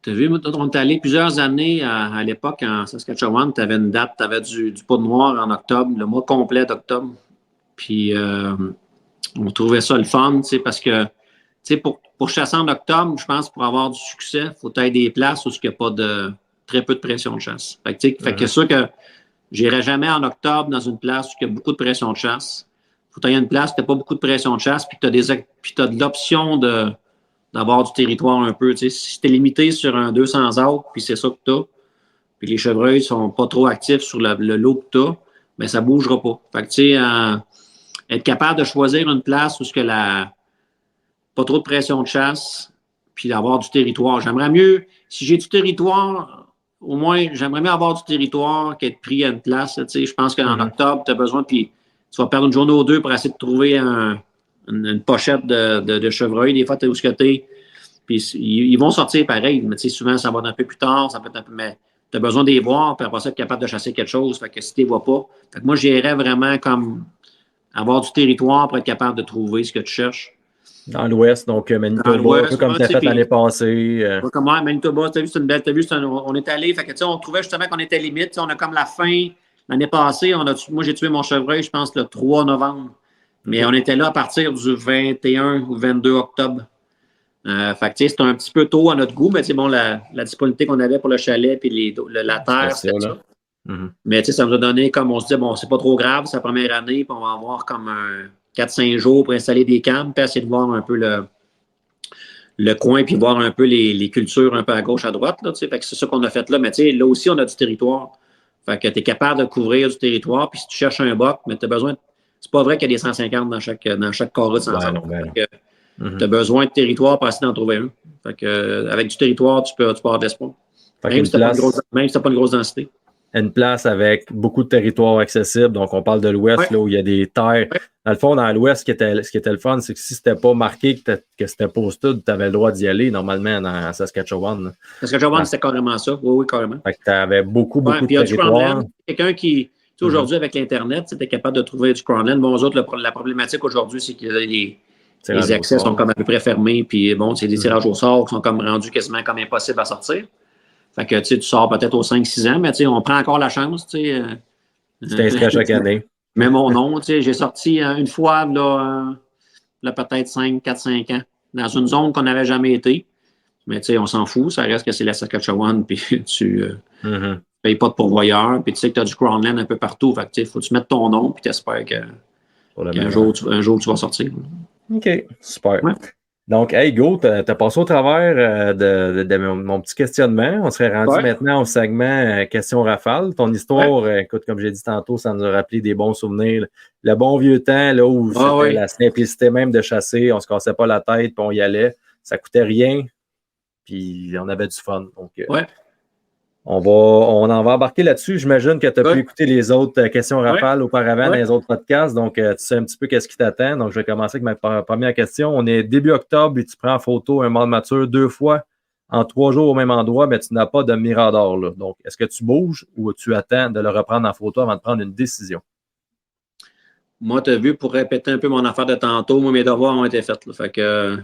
Tu as vu, on est allé plusieurs années à l'époque en Saskatchewan. Tu avais une date, tu avais du poudre noir en octobre, le mois complet d'octobre. Puis, on trouvait ça le fun, parce que pour chasser en octobre, je pense pour avoir du succès, il faut être des places où il n'y a pas très peu de pression de chasse. Fait que c'est sûr que je n'irai jamais en octobre dans une place où il y a beaucoup de pression de chasse. Il faut que tu aies une place où tu n'as pas beaucoup de pression de chasse, puis tu as de l'option d'avoir du territoire un peu. Si tu es limité sur un 200 acres, puis c'est ça que tu as, puis les chevreuils ne sont pas trop actifs sur le lot que tu as, bien, ça ne bougera pas. Fait que, être capable de choisir une place où pas trop de pression de chasse, puis d'avoir du territoire. J'aimerais mieux, si j'ai du territoire, au moins, j'aimerais mieux avoir du territoire qu'être pris à une place. Je pense qu'en octobre, tu as besoin, puis tu vas perdre une journée ou deux pour essayer de trouver une pochette de chevreuil. Des fois, tu es où ce que tu es. Puis ils vont sortir pareil. Mais souvent, ça va un peu plus tard. Ça peut être un peu, mais tu as besoin de les voir. Puis après ça, être capable de chasser quelque chose. Fait que si tu ne les vois pas. Fait que moi, j'irais vraiment comme avoir du territoire pour être capable de trouver ce que tu cherches. Dans l'Ouest, donc Manitoba, un peu comme tu as fait l'année passée. Comme Manitoba, tu as vu, c'est une belle. On est allé. Fait que on trouvait justement qu'on était limite. On a comme la fin. L'année passée, moi, j'ai tué mon chevreuil, je pense, le 3 novembre. Mais on était là à partir du 21 ou 22 octobre. Fait que c'était un petit peu tôt à notre goût, mais bon, la disponibilité qu'on avait pour le chalet et la terre, c'était ça. Mais ça nous a donné, comme on se dit, bon, c'est pas trop grave, c'est la première année, puis on va avoir comme 4-5 jours pour installer des camps, puis essayer de voir un peu le coin, puis voir un peu les cultures un peu à gauche, à droite. Là, fait que c'est ça qu'on a fait là. Mais là aussi, on a du territoire. Fait que tu es capable de couvrir du territoire, puis si tu cherches un boc, mais tu as besoin. C'est pas vrai qu'il y a des 150 dans chaque carré de 150. Tu as besoin de territoire pour essayer d'en trouver un. Fait que, avec du territoire, tu peux avoir de l'espoir. Même si tu n'as pas une grosse densité. Une place avec beaucoup de territoires accessibles. Donc, on parle de l'Ouest, là, où il y a des terres. Ouais. Dans le fond, dans l'Ouest, ce qui était le fun, c'est que si c'était pas marqué que c'était postud, tu avais le droit d'y aller, normalement, dans Saskatchewan. Saskatchewan, c'était carrément ça. Oui, carrément. Fait que tu avais beaucoup de territoires. Quelqu'un qui, aujourd'hui, avec l'Internet, tu es capable de trouver du Crownland. Bon, eux autres, la problématique aujourd'hui, c'est que les accès sont comme à peu près fermés. Puis, bon, c'est des tirages au sort qui sont comme rendus quasiment comme impossibles à sortir. Fait que tu sors peut-être aux 5-6 ans, mais on prend encore la chance. Tu t'inscris à chaque année. Mais mon nom, j'ai sorti une fois, là peut-être 4-5 ans, dans une zone qu'on n'avait jamais été. Mais on s'en fout, ça reste que c'est la Saskatchewan, puis tu payes pas de pourvoyeur, puis tu sais que tu as du Crownland un peu partout. Fait que faut que tu mettes ton nom, puis tu espères qu'un jour, tu vas sortir. OK, super. Ouais. Donc, hey, Go, t'as passé au travers de mon petit questionnement. On serait rendu maintenant au segment Question Rafale. Ton histoire, écoute, comme j'ai dit tantôt, ça nous a rappelé des bons souvenirs. Le bon vieux temps, là où c'était la simplicité même de chasser, on se cassait pas la tête, puis on y allait. Ça coûtait rien, puis on avait du fun. Donc, on en va embarquer là-dessus. J'imagine que tu as pu écouter les autres questions rafales auparavant dans les autres podcasts. Donc, tu sais un petit peu qu'est-ce qui t'attend. Donc, je vais commencer avec ma première question. On est début octobre et tu prends en photo un mâle mature 2 fois en 3 jours au même endroit, mais tu n'as pas de mirador, là. Donc, est-ce que tu bouges ou tu attends de le reprendre en photo avant de prendre une décision? Moi, tu as vu, pour répéter un peu mon affaire de tantôt, moi, mes devoirs ont été faits. Là. Fait que,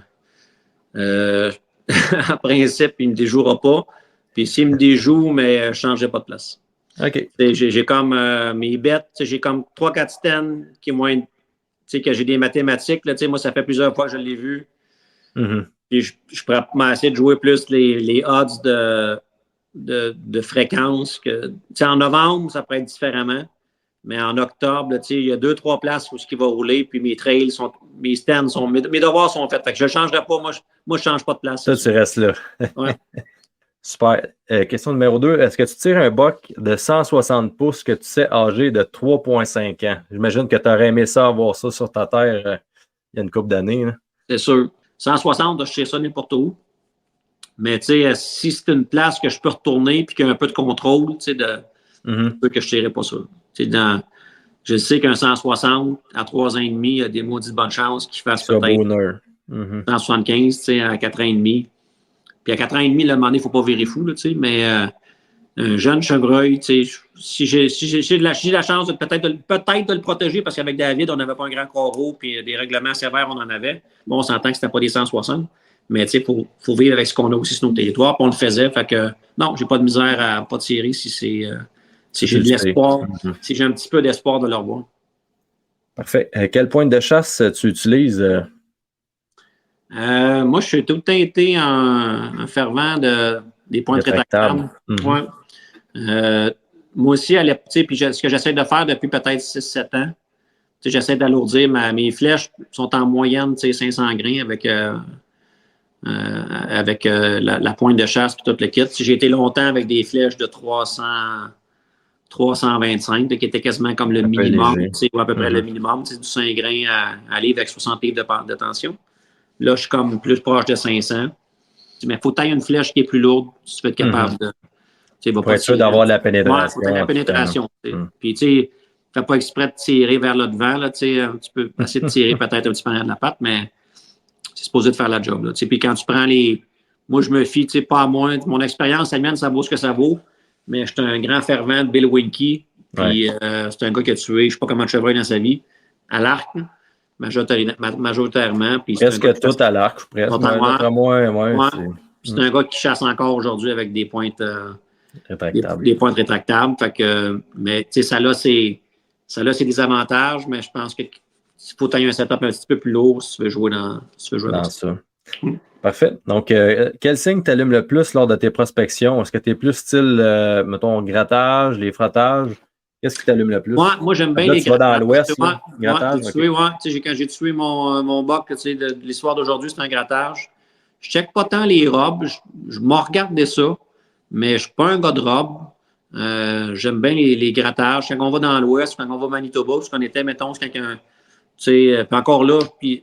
en principe, il ne me déjouera pas. Puis s'il me déjoue, mais je ne changerai pas de place. OK. J'ai comme mes bêtes, j'ai comme 3-4 stands qui moins, que j'ai des mathématiques. Là, moi, ça fait plusieurs fois que je l'ai vu. Puis je pourrais essayer de jouer plus les odds de fréquence. En novembre, ça pourrait être différemment. Mais en octobre, il y a 2-3 places où ce qui va rouler, puis mes trails mes stands mes devoirs sont faits. Fait que je ne changerai pas. Moi, je ne change pas de place. Ça, tu restes là. Ouais. Super. Question numéro 2. Est-ce que tu tires un buck de 160 pouces que tu sais âgé de 3,5 ans? J'imagine que tu aurais aimé ça, avoir ça sur ta terre il y a une couple d'années. Là. C'est sûr. 160, je tire ça n'importe où. Mais si c'est une place que je peux retourner et qu'il y a un peu de contrôle, je peux que je ne tirerai pas ça. Je sais qu'un 160 à 3 ans et demi, il y a des maudites bonnes chances qu'il fasse peut-être 175 à 4 ans et demi. Puis à 4 ans et demi, le moment donné, il ne faut pas virer fou, là, mais un jeune chevreuil, si j'ai la chance de peut-être de le protéger, parce qu'avec David, on n'avait pas un grand carreau, puis des règlements sévères, on en avait. Bon, on s'entend que ce n'était pas des 160, mais il faut vivre avec ce qu'on a aussi sur nos territoires, puis on le faisait. Fait que non, j'ai pas de misère à pas tirer si j'ai de l'espoir, si j'ai un petit peu d'espoir de le revoir. Parfait. Quel point de chasse tu utilises? Moi, je suis tout le temps été un fervent des points rétractables. Moi aussi, puis ce que j'essaie de faire depuis peut-être 6-7 ans, j'essaie d'alourdir mes flèches sont en moyenne 500 grains avec la pointe de chasse et tout le kit. J'ai été longtemps avec des flèches de 325, qui était quasiment comme le minimum, ou à peu près le minimum, du 5 grains à aller avec 60 livres de tension. Là, je suis comme plus proche de 500. Mais il faut tailler une flèche qui est plus lourde si tu veux être capable de... Pour être sûr d'avoir la pénétration. Il faut tailler la pénétration. Puis, tu sais, fais pas exprès de tirer vers le devant. Là, tu peux essayer de tirer peut-être un petit peu en arrière de la patte, mais c'est supposé de faire la job. Là, puis quand tu prends Moi, je me fie, pas à moi. Mon expérience, la mienne, ça vaut ce que ça vaut. Mais je suis un grand fervent de Bill Winke. Puis, c'est un gars qui a tué, je ne sais pas comment de chevreuil dans sa vie, à l'arc. Majoritairement. Presque tout à l'arc, presque. C'est un gars qui chasse encore aujourd'hui avec des pointes rétractables. Des pointes rétractables. Fait que, mais ça a ses désavantages, mais je pense qu'il faut tailler un setup un petit peu plus lourd si tu veux jouer dans ça. Parfait. Donc, quel signe t'allume le plus lors de tes prospections? Est-ce que tu es plus style, mettons, grattage, les frottages? Qu'est-ce qui t'allume le plus? Moi j'aime bien les grattages. Tu vas dans l'ouest, grattage. Quand j'ai tué mon buck, de l'histoire d'aujourd'hui, c'est un grattage. Je ne check pas tant les robes. Je m'en regarde ça, mais je ne suis pas un gars de robe. J'aime bien les grattages. Quand on va dans l'ouest, quand on va à Manitoba, ce qu'on était, mettons, c'est quelqu'un. Puis encore là, puis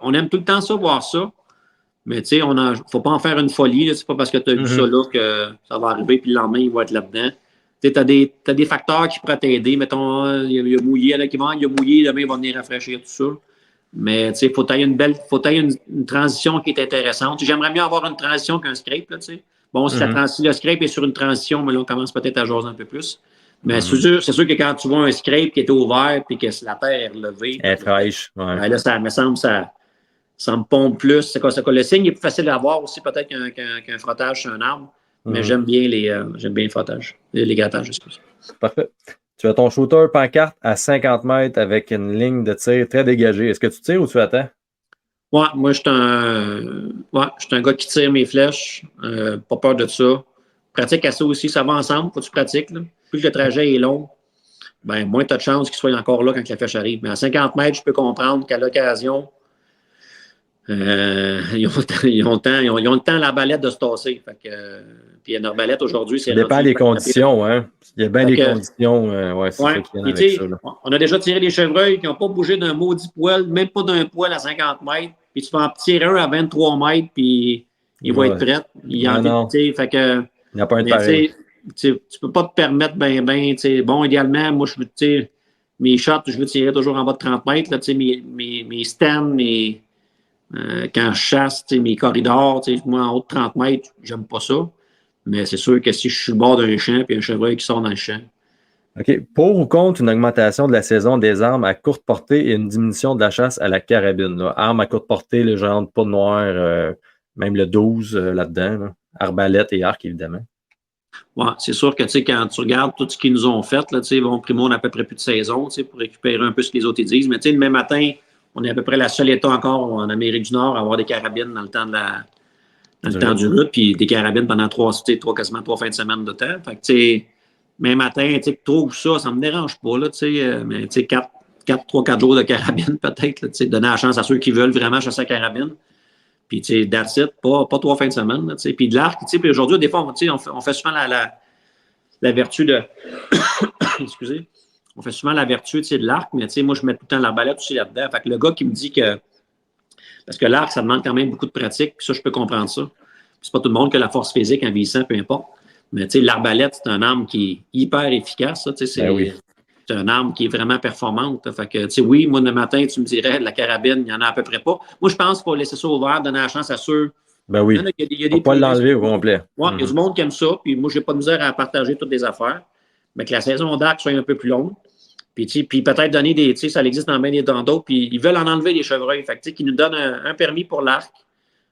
on aime tout le temps ça, voir ça. Mais tu sais, il ne faut pas en faire une folie. Là. C'est pas parce que tu as vu ça là que ça va arriver, puis le lendemain, il va être là-dedans. Tu sais, t'as des facteurs qui pourraient t'aider. Mettons, il y a mouillé, là, qui va, il y a mouillé, demain, il va venir rafraîchir tout ça. Mais tu sais, il faut tailler une transition qui est intéressante. J'aimerais mieux avoir une transition qu'un scrape, là, tu sais. Bon, si le scrape est sur une transition, mais là, on commence peut-être à jaser un peu plus. Mais c'est sûr que quand tu vois un scrape qui est ouvert et que la terre est relevée. Elle est fraîche. Ouais. Ben là, ça me semble ça me pompe plus. C'est quoi? Le signe est plus facile à voir aussi peut-être qu'un frottage sur un arbre. Mais j'aime bien les frottages, les grattages, excuse. Parfait. Tu as ton shooter pancarte à 50 mètres avec une ligne de tir très dégagée. Est-ce que tu tires ou tu attends? Ouais, moi, je suis un gars qui tire mes flèches. Pas peur de ça. Pratique à ça aussi, ça va ensemble. Faut que tu pratiques. Là. Plus le trajet est long, ben, moins tu as de chances qu'il soit encore là quand la flèche arrive. Mais à 50 mètres, je peux comprendre qu'à l'occasion, ils ont le temps l'arbalète de se tasser. Puis une arbalète aujourd'hui, c'est. Ça dépend des conditions, hein. Il y a bien des conditions. Ouais, c'est ça qui vient avec ça. Là. On a déjà tiré des chevreuils qui n'ont pas bougé d'un maudit poil, même pas d'un poil à 50 mètres. Puis tu vas en tirer un à 23 mètres, puis il va être prêt. Il en fait que. Il n'y a pas un pareil. Tu peux pas te permettre bon, idéalement, moi, mes shots, je veux tirer toujours en bas de 30 mètres. Là, mes stands, quand je chasse, mes corridors, moi, en haut de 30 mètres, j'aime pas ça. Mais c'est sûr que si je suis au bord d'un champ puis un chevreuil qui sort dans le champ. OK. Pour ou contre une augmentation de la saison des armes à courte portée et une diminution de la chasse à la carabine? Là. Armes à courte portée, le genre de poudre noire, même le 12 là-dedans. Là. Arbalète et arc, évidemment. Ouais, c'est sûr que quand tu regardes tout ce qu'ils nous ont fait, là, bon, Primo, on a à peu près plus de saison pour récupérer un peu ce que les autres disent. Mais le même matin, on est à peu près la seule État encore en Amérique du Nord à avoir des carabines dans le temps de temps du route, puis des carabines pendant quasiment 3 fins de semaine de temps. Fait que, même matin, trop ça, ça me dérange pas, là, mais 3-4 jours de carabine, peut-être, là, donner la chance à ceux qui veulent vraiment chasser la carabine. Puis, that's it, pas 3 fins de semaine, là, puis de l'arc, puis aujourd'hui, des fois, on fait souvent la vertu de... Excusez. On fait souvent la vertu de l'arc, mais moi, je mets tout le temps l'arbalète aussi là-dedans. Fait que le gars qui me dit que... Parce que l'arc, ça demande quand même beaucoup de pratique, puis ça, je peux comprendre ça. C'est pas tout le monde qui a la force physique en vieillissant, peu importe. Mais l'arbalète, c'est une arme qui est hyper efficace. C'est une arme qui est vraiment performante. Fait que, oui, moi, le matin, tu me dirais, la carabine, il n'y en a à peu près pas. Moi, je pense qu'il faut laisser ça ouvert, donner la chance à ceux. Ben oui. Il ne faut pas l'enlever au complet. Oui, il y a du monde qui aime ça. Puis moi, je n'ai pas de misère à partager toutes les affaires. Mais que la saison d'arc soit un peu plus longue. Puis peut-être donner des. Ça existe dans bien des d'autres. Puis ils veulent en enlever des chevreuils. Fait que, qu'ils nous donnent un permis pour l'arc,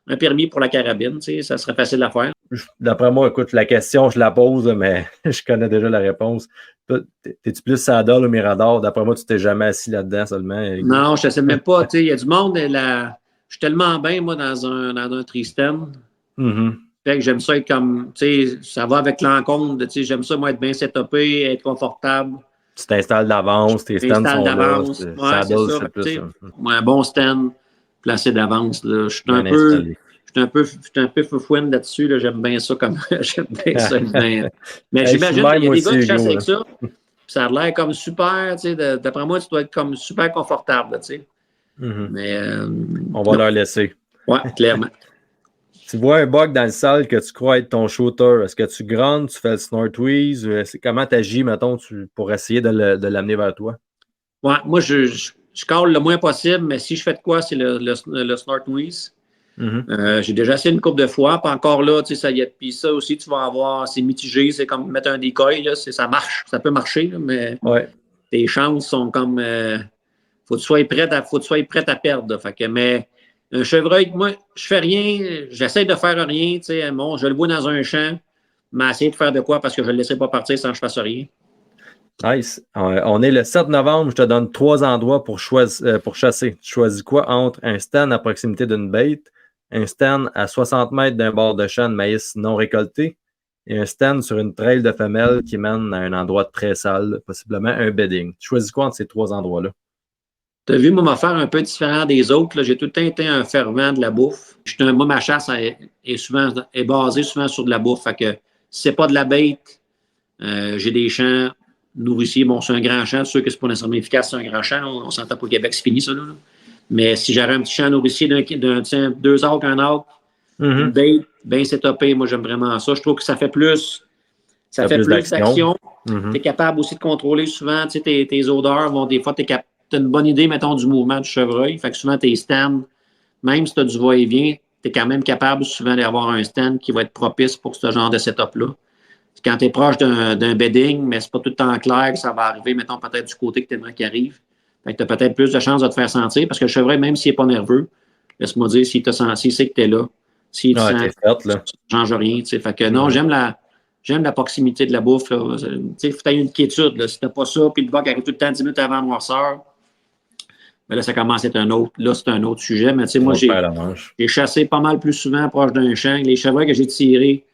un permis pour la carabine. Ça serait facile à faire. D'après moi, écoute, la question, je la pose, mais je connais déjà la réponse. T'es-tu plus Saddle ou Mirador? D'après moi, tu t'es jamais assis là-dedans seulement. Non, je ne sais même pas. Il y a du monde. Je suis tellement bien, moi, dans un Tristan. Fait que j'aime ça être comme. Ça va avec l'encontre. J'aime ça, moi, être bien setupé, être confortable. Tu t'installes d'avance, tes stands sont d'avance. là. Saddle, c'est plus ça. Un bon stand placé d'avance. Je suis un peu foufouine là-dessus. Là. J'aime bien ça comme j'aime bien ça. Mais j'imagine qu'il y a des gars qui chassent avec ça. Ça a l'air comme super. D'après moi, tu dois être comme super confortable. Mais on va leur laisser. Oui, clairement. Tu vois un bug dans le salle que tu crois être ton shooter. Est-ce que tu grondes, tu fais le snort wheeze? Comment tu agis, mettons, pour essayer de l'amener vers toi? Ouais, moi, je cale le moins possible, mais si je fais de quoi, c'est le snort wheeze. J'ai déjà essayé une couple de fois, pas encore là, puis ça aussi, tu vas avoir, c'est mitigé, c'est comme mettre un decoy, là, ça marche, ça peut marcher, là, mais tes chances sont comme, faut que tu sois prêt à perdre. Fait que, mais un chevreuil, moi, je fais rien, j'essaie de faire rien, bon, je le vois dans un champ, mais essayer de faire de quoi parce que je ne le laisserai pas partir sans que je fasse rien. Nice. On est le 7 novembre, je te donne 3 endroits pour chasser. Tu choisis quoi entre un stand à proximité d'une bête, un stand à 60 mètres d'un bord de champ de maïs non récolté et un stand sur une trail de femelles qui mène à un endroit très sale, possiblement un bedding. Tu choisis quoi entre ces 3 endroits-là? Tu as vu, moi, m'affaire un peu différent des autres. Là. J'ai tout le temps été un fervent de la bouffe. Moi, ma chasse est basée souvent sur de la bouffe. Fait que si c'est pas de la bête, j'ai des champs nourriciers. Bon, c'est un grand champ. C'est sûr que c'est pas nécessairement efficace, c'est un grand champ. On s'entend pour le Québec, c'est fini, ça. Là. Mais si j'aurais un petit champ nourricier d'un 2 acres, 1 acre, une bait, bien setupée, moi, j'aime vraiment ça. Je trouve que ça fait plus d'action. Tu es capable aussi de contrôler souvent tes odeurs. Bon, des fois, tu as une bonne idée, mettons, du mouvement du chevreuil. Fait que souvent, tes stands, même si tu as du va-et-vient, tu es quand même capable souvent d'avoir un stand qui va être propice pour ce genre de setup-là. Quand tu es proche d'un bedding, mais c'est pas tout le temps clair que ça va arriver, mettons, peut-être du côté que tu aimerais qu'il arrive. Fait que tu as peut-être plus de chances de te faire sentir parce que le chevreuil, même s'il n'est pas nerveux, laisse-moi dire, s'il t'a senti, il sait que tu es là. S'il te sent, fait, là. ça ne change rien. Fait que non, j'aime la proximité de la bouffe. Il faut que tu aies une quiétude. Là. Si tu n'as pas ça, puis le bug arrive tout le temps 10 minutes avant la noirceur, ben là, ça commence à être c'est un autre sujet. Mais moi, j'ai chassé pas mal plus souvent proche d'un champ. Les chevreuils que j'ai tirés,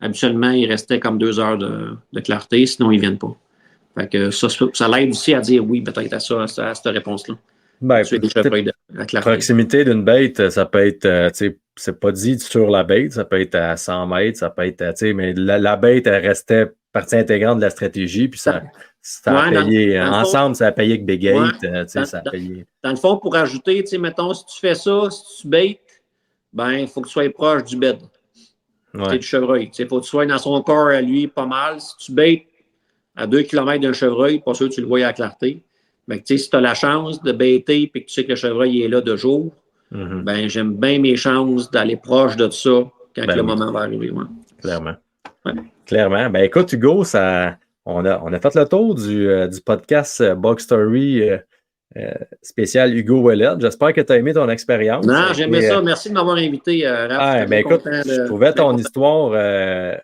habituellement, ils restaient comme 2 heures de clarté, sinon ils ne viennent pas. Fait que ça l'aide aussi à dire oui, peut-être à cette réponse-là. Ben, proximité d'une bête, ça peut être, c'est pas dit sur la bête, ça peut être à 100 mètres, ça peut être, mais la bête, elle restait partie intégrante de la stratégie, puis ça a payé, ensemble, ça a payé avec des gates, ça a payé. Dans le fond, pour ajouter, mettons, si tu fais ça, si tu baites, ben, il faut que tu sois proche du bed. Du chevreuil. Il faut que tu sois dans son corps à lui pas mal. Si tu baites à 2 km d'un chevreuil, pas sûr que tu le vois à la clarté. Mais si tu as la chance de baiter et que tu sais que le chevreuil est là de jour, ben j'aime bien mes chances d'aller proche de ça quand le moment va arriver. Ouais. Clairement. Ouais. Clairement. Ben écoute, Hugo, on a fait le tour du podcast Bug Story spécial Hugo Ouellet. J'espère que tu as aimé ton expérience. Non, j'aimais ça. Merci de m'avoir invité, Raph. Ben écoute, je trouvais ton histoire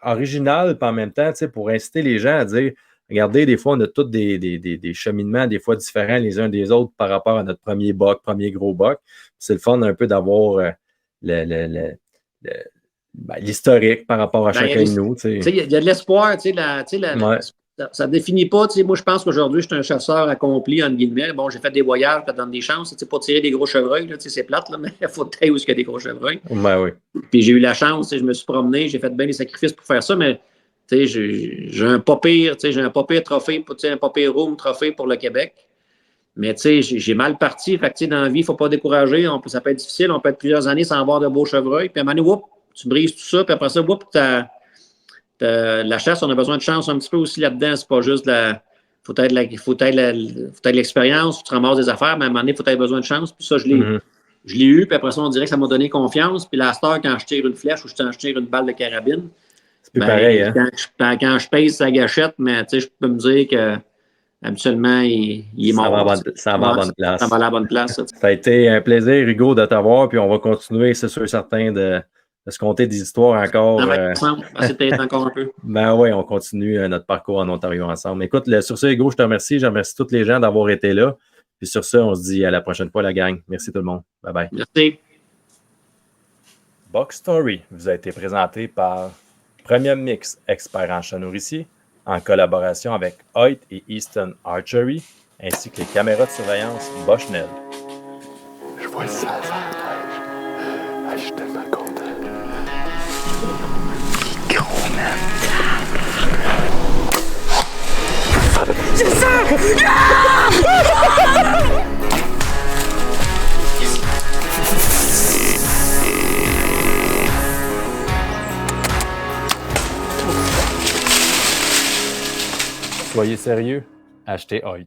originale, puis en même temps, pour inciter les gens à dire, regardez, des fois, on a tous des cheminements, des fois différents les uns des autres par rapport à notre premier premier gros buck. C'est le fun un peu d'avoir l'historique par rapport à chacun de nous. Il y a de l'espoir, ça ne définit pas. Moi, je pense qu'aujourd'hui, je suis un chasseur accompli, entre guillemets. Bon, j'ai fait des voyages, peut-être dans des chances, pour tirer des gros chevreuils, c'est plate, là, mais il faut tailler où il y a des gros chevreuils. Ben oui. Puis j'ai eu la chance, je me suis promené, j'ai fait bien des sacrifices pour faire ça, mais j'ai un pas pire trophée, un pas pire room trophée pour le Québec. Mais j'ai mal parti. Fait que dans la vie, il ne faut pas décourager. Ça peut être difficile. On peut être plusieurs années sans avoir de beaux chevreuils. Puis à un moment donné, tu brises tout ça. Puis après ça, la chasse, on a besoin de chance un petit peu aussi là-dedans. C'est pas juste faut être l'expérience, tu te ramasses des affaires, mais à un moment donné, il faut être besoin de chance. Puis ça, je l'ai eu. Puis après ça, on dirait que ça m'a donné confiance. Puis la star, quand je tire une flèche ou je tire une balle de carabine, c'est plus pareil. Hein? Quand je pèse sa gâchette, mais je peux me dire que habituellement, il est mort. Ça va à la bonne place. Ça va à la bonne place. Ça a été un plaisir, Hugo, de t'avoir. Puis on va continuer, c'est sûr certain, de se conter des histoires encore. C'était encore un peu. Ben oui, on continue notre parcours en Ontario ensemble. Écoute, sur ça, Hugo, je te remercie. Je remercie tous les gens d'avoir été là. Puis sur ça, on se dit à la prochaine fois, la gang. Merci tout le monde. Bye-bye. Merci. Bug Story vous a été présenté par Premium Mix, expert en chat nourricier, en collaboration avec Hoyt et Easton Archery, ainsi que les caméras de surveillance Bushnell. Je vois ça à la neige. Je suis tellement content. C'est ça! Soyez sérieux, achetez Hoyt.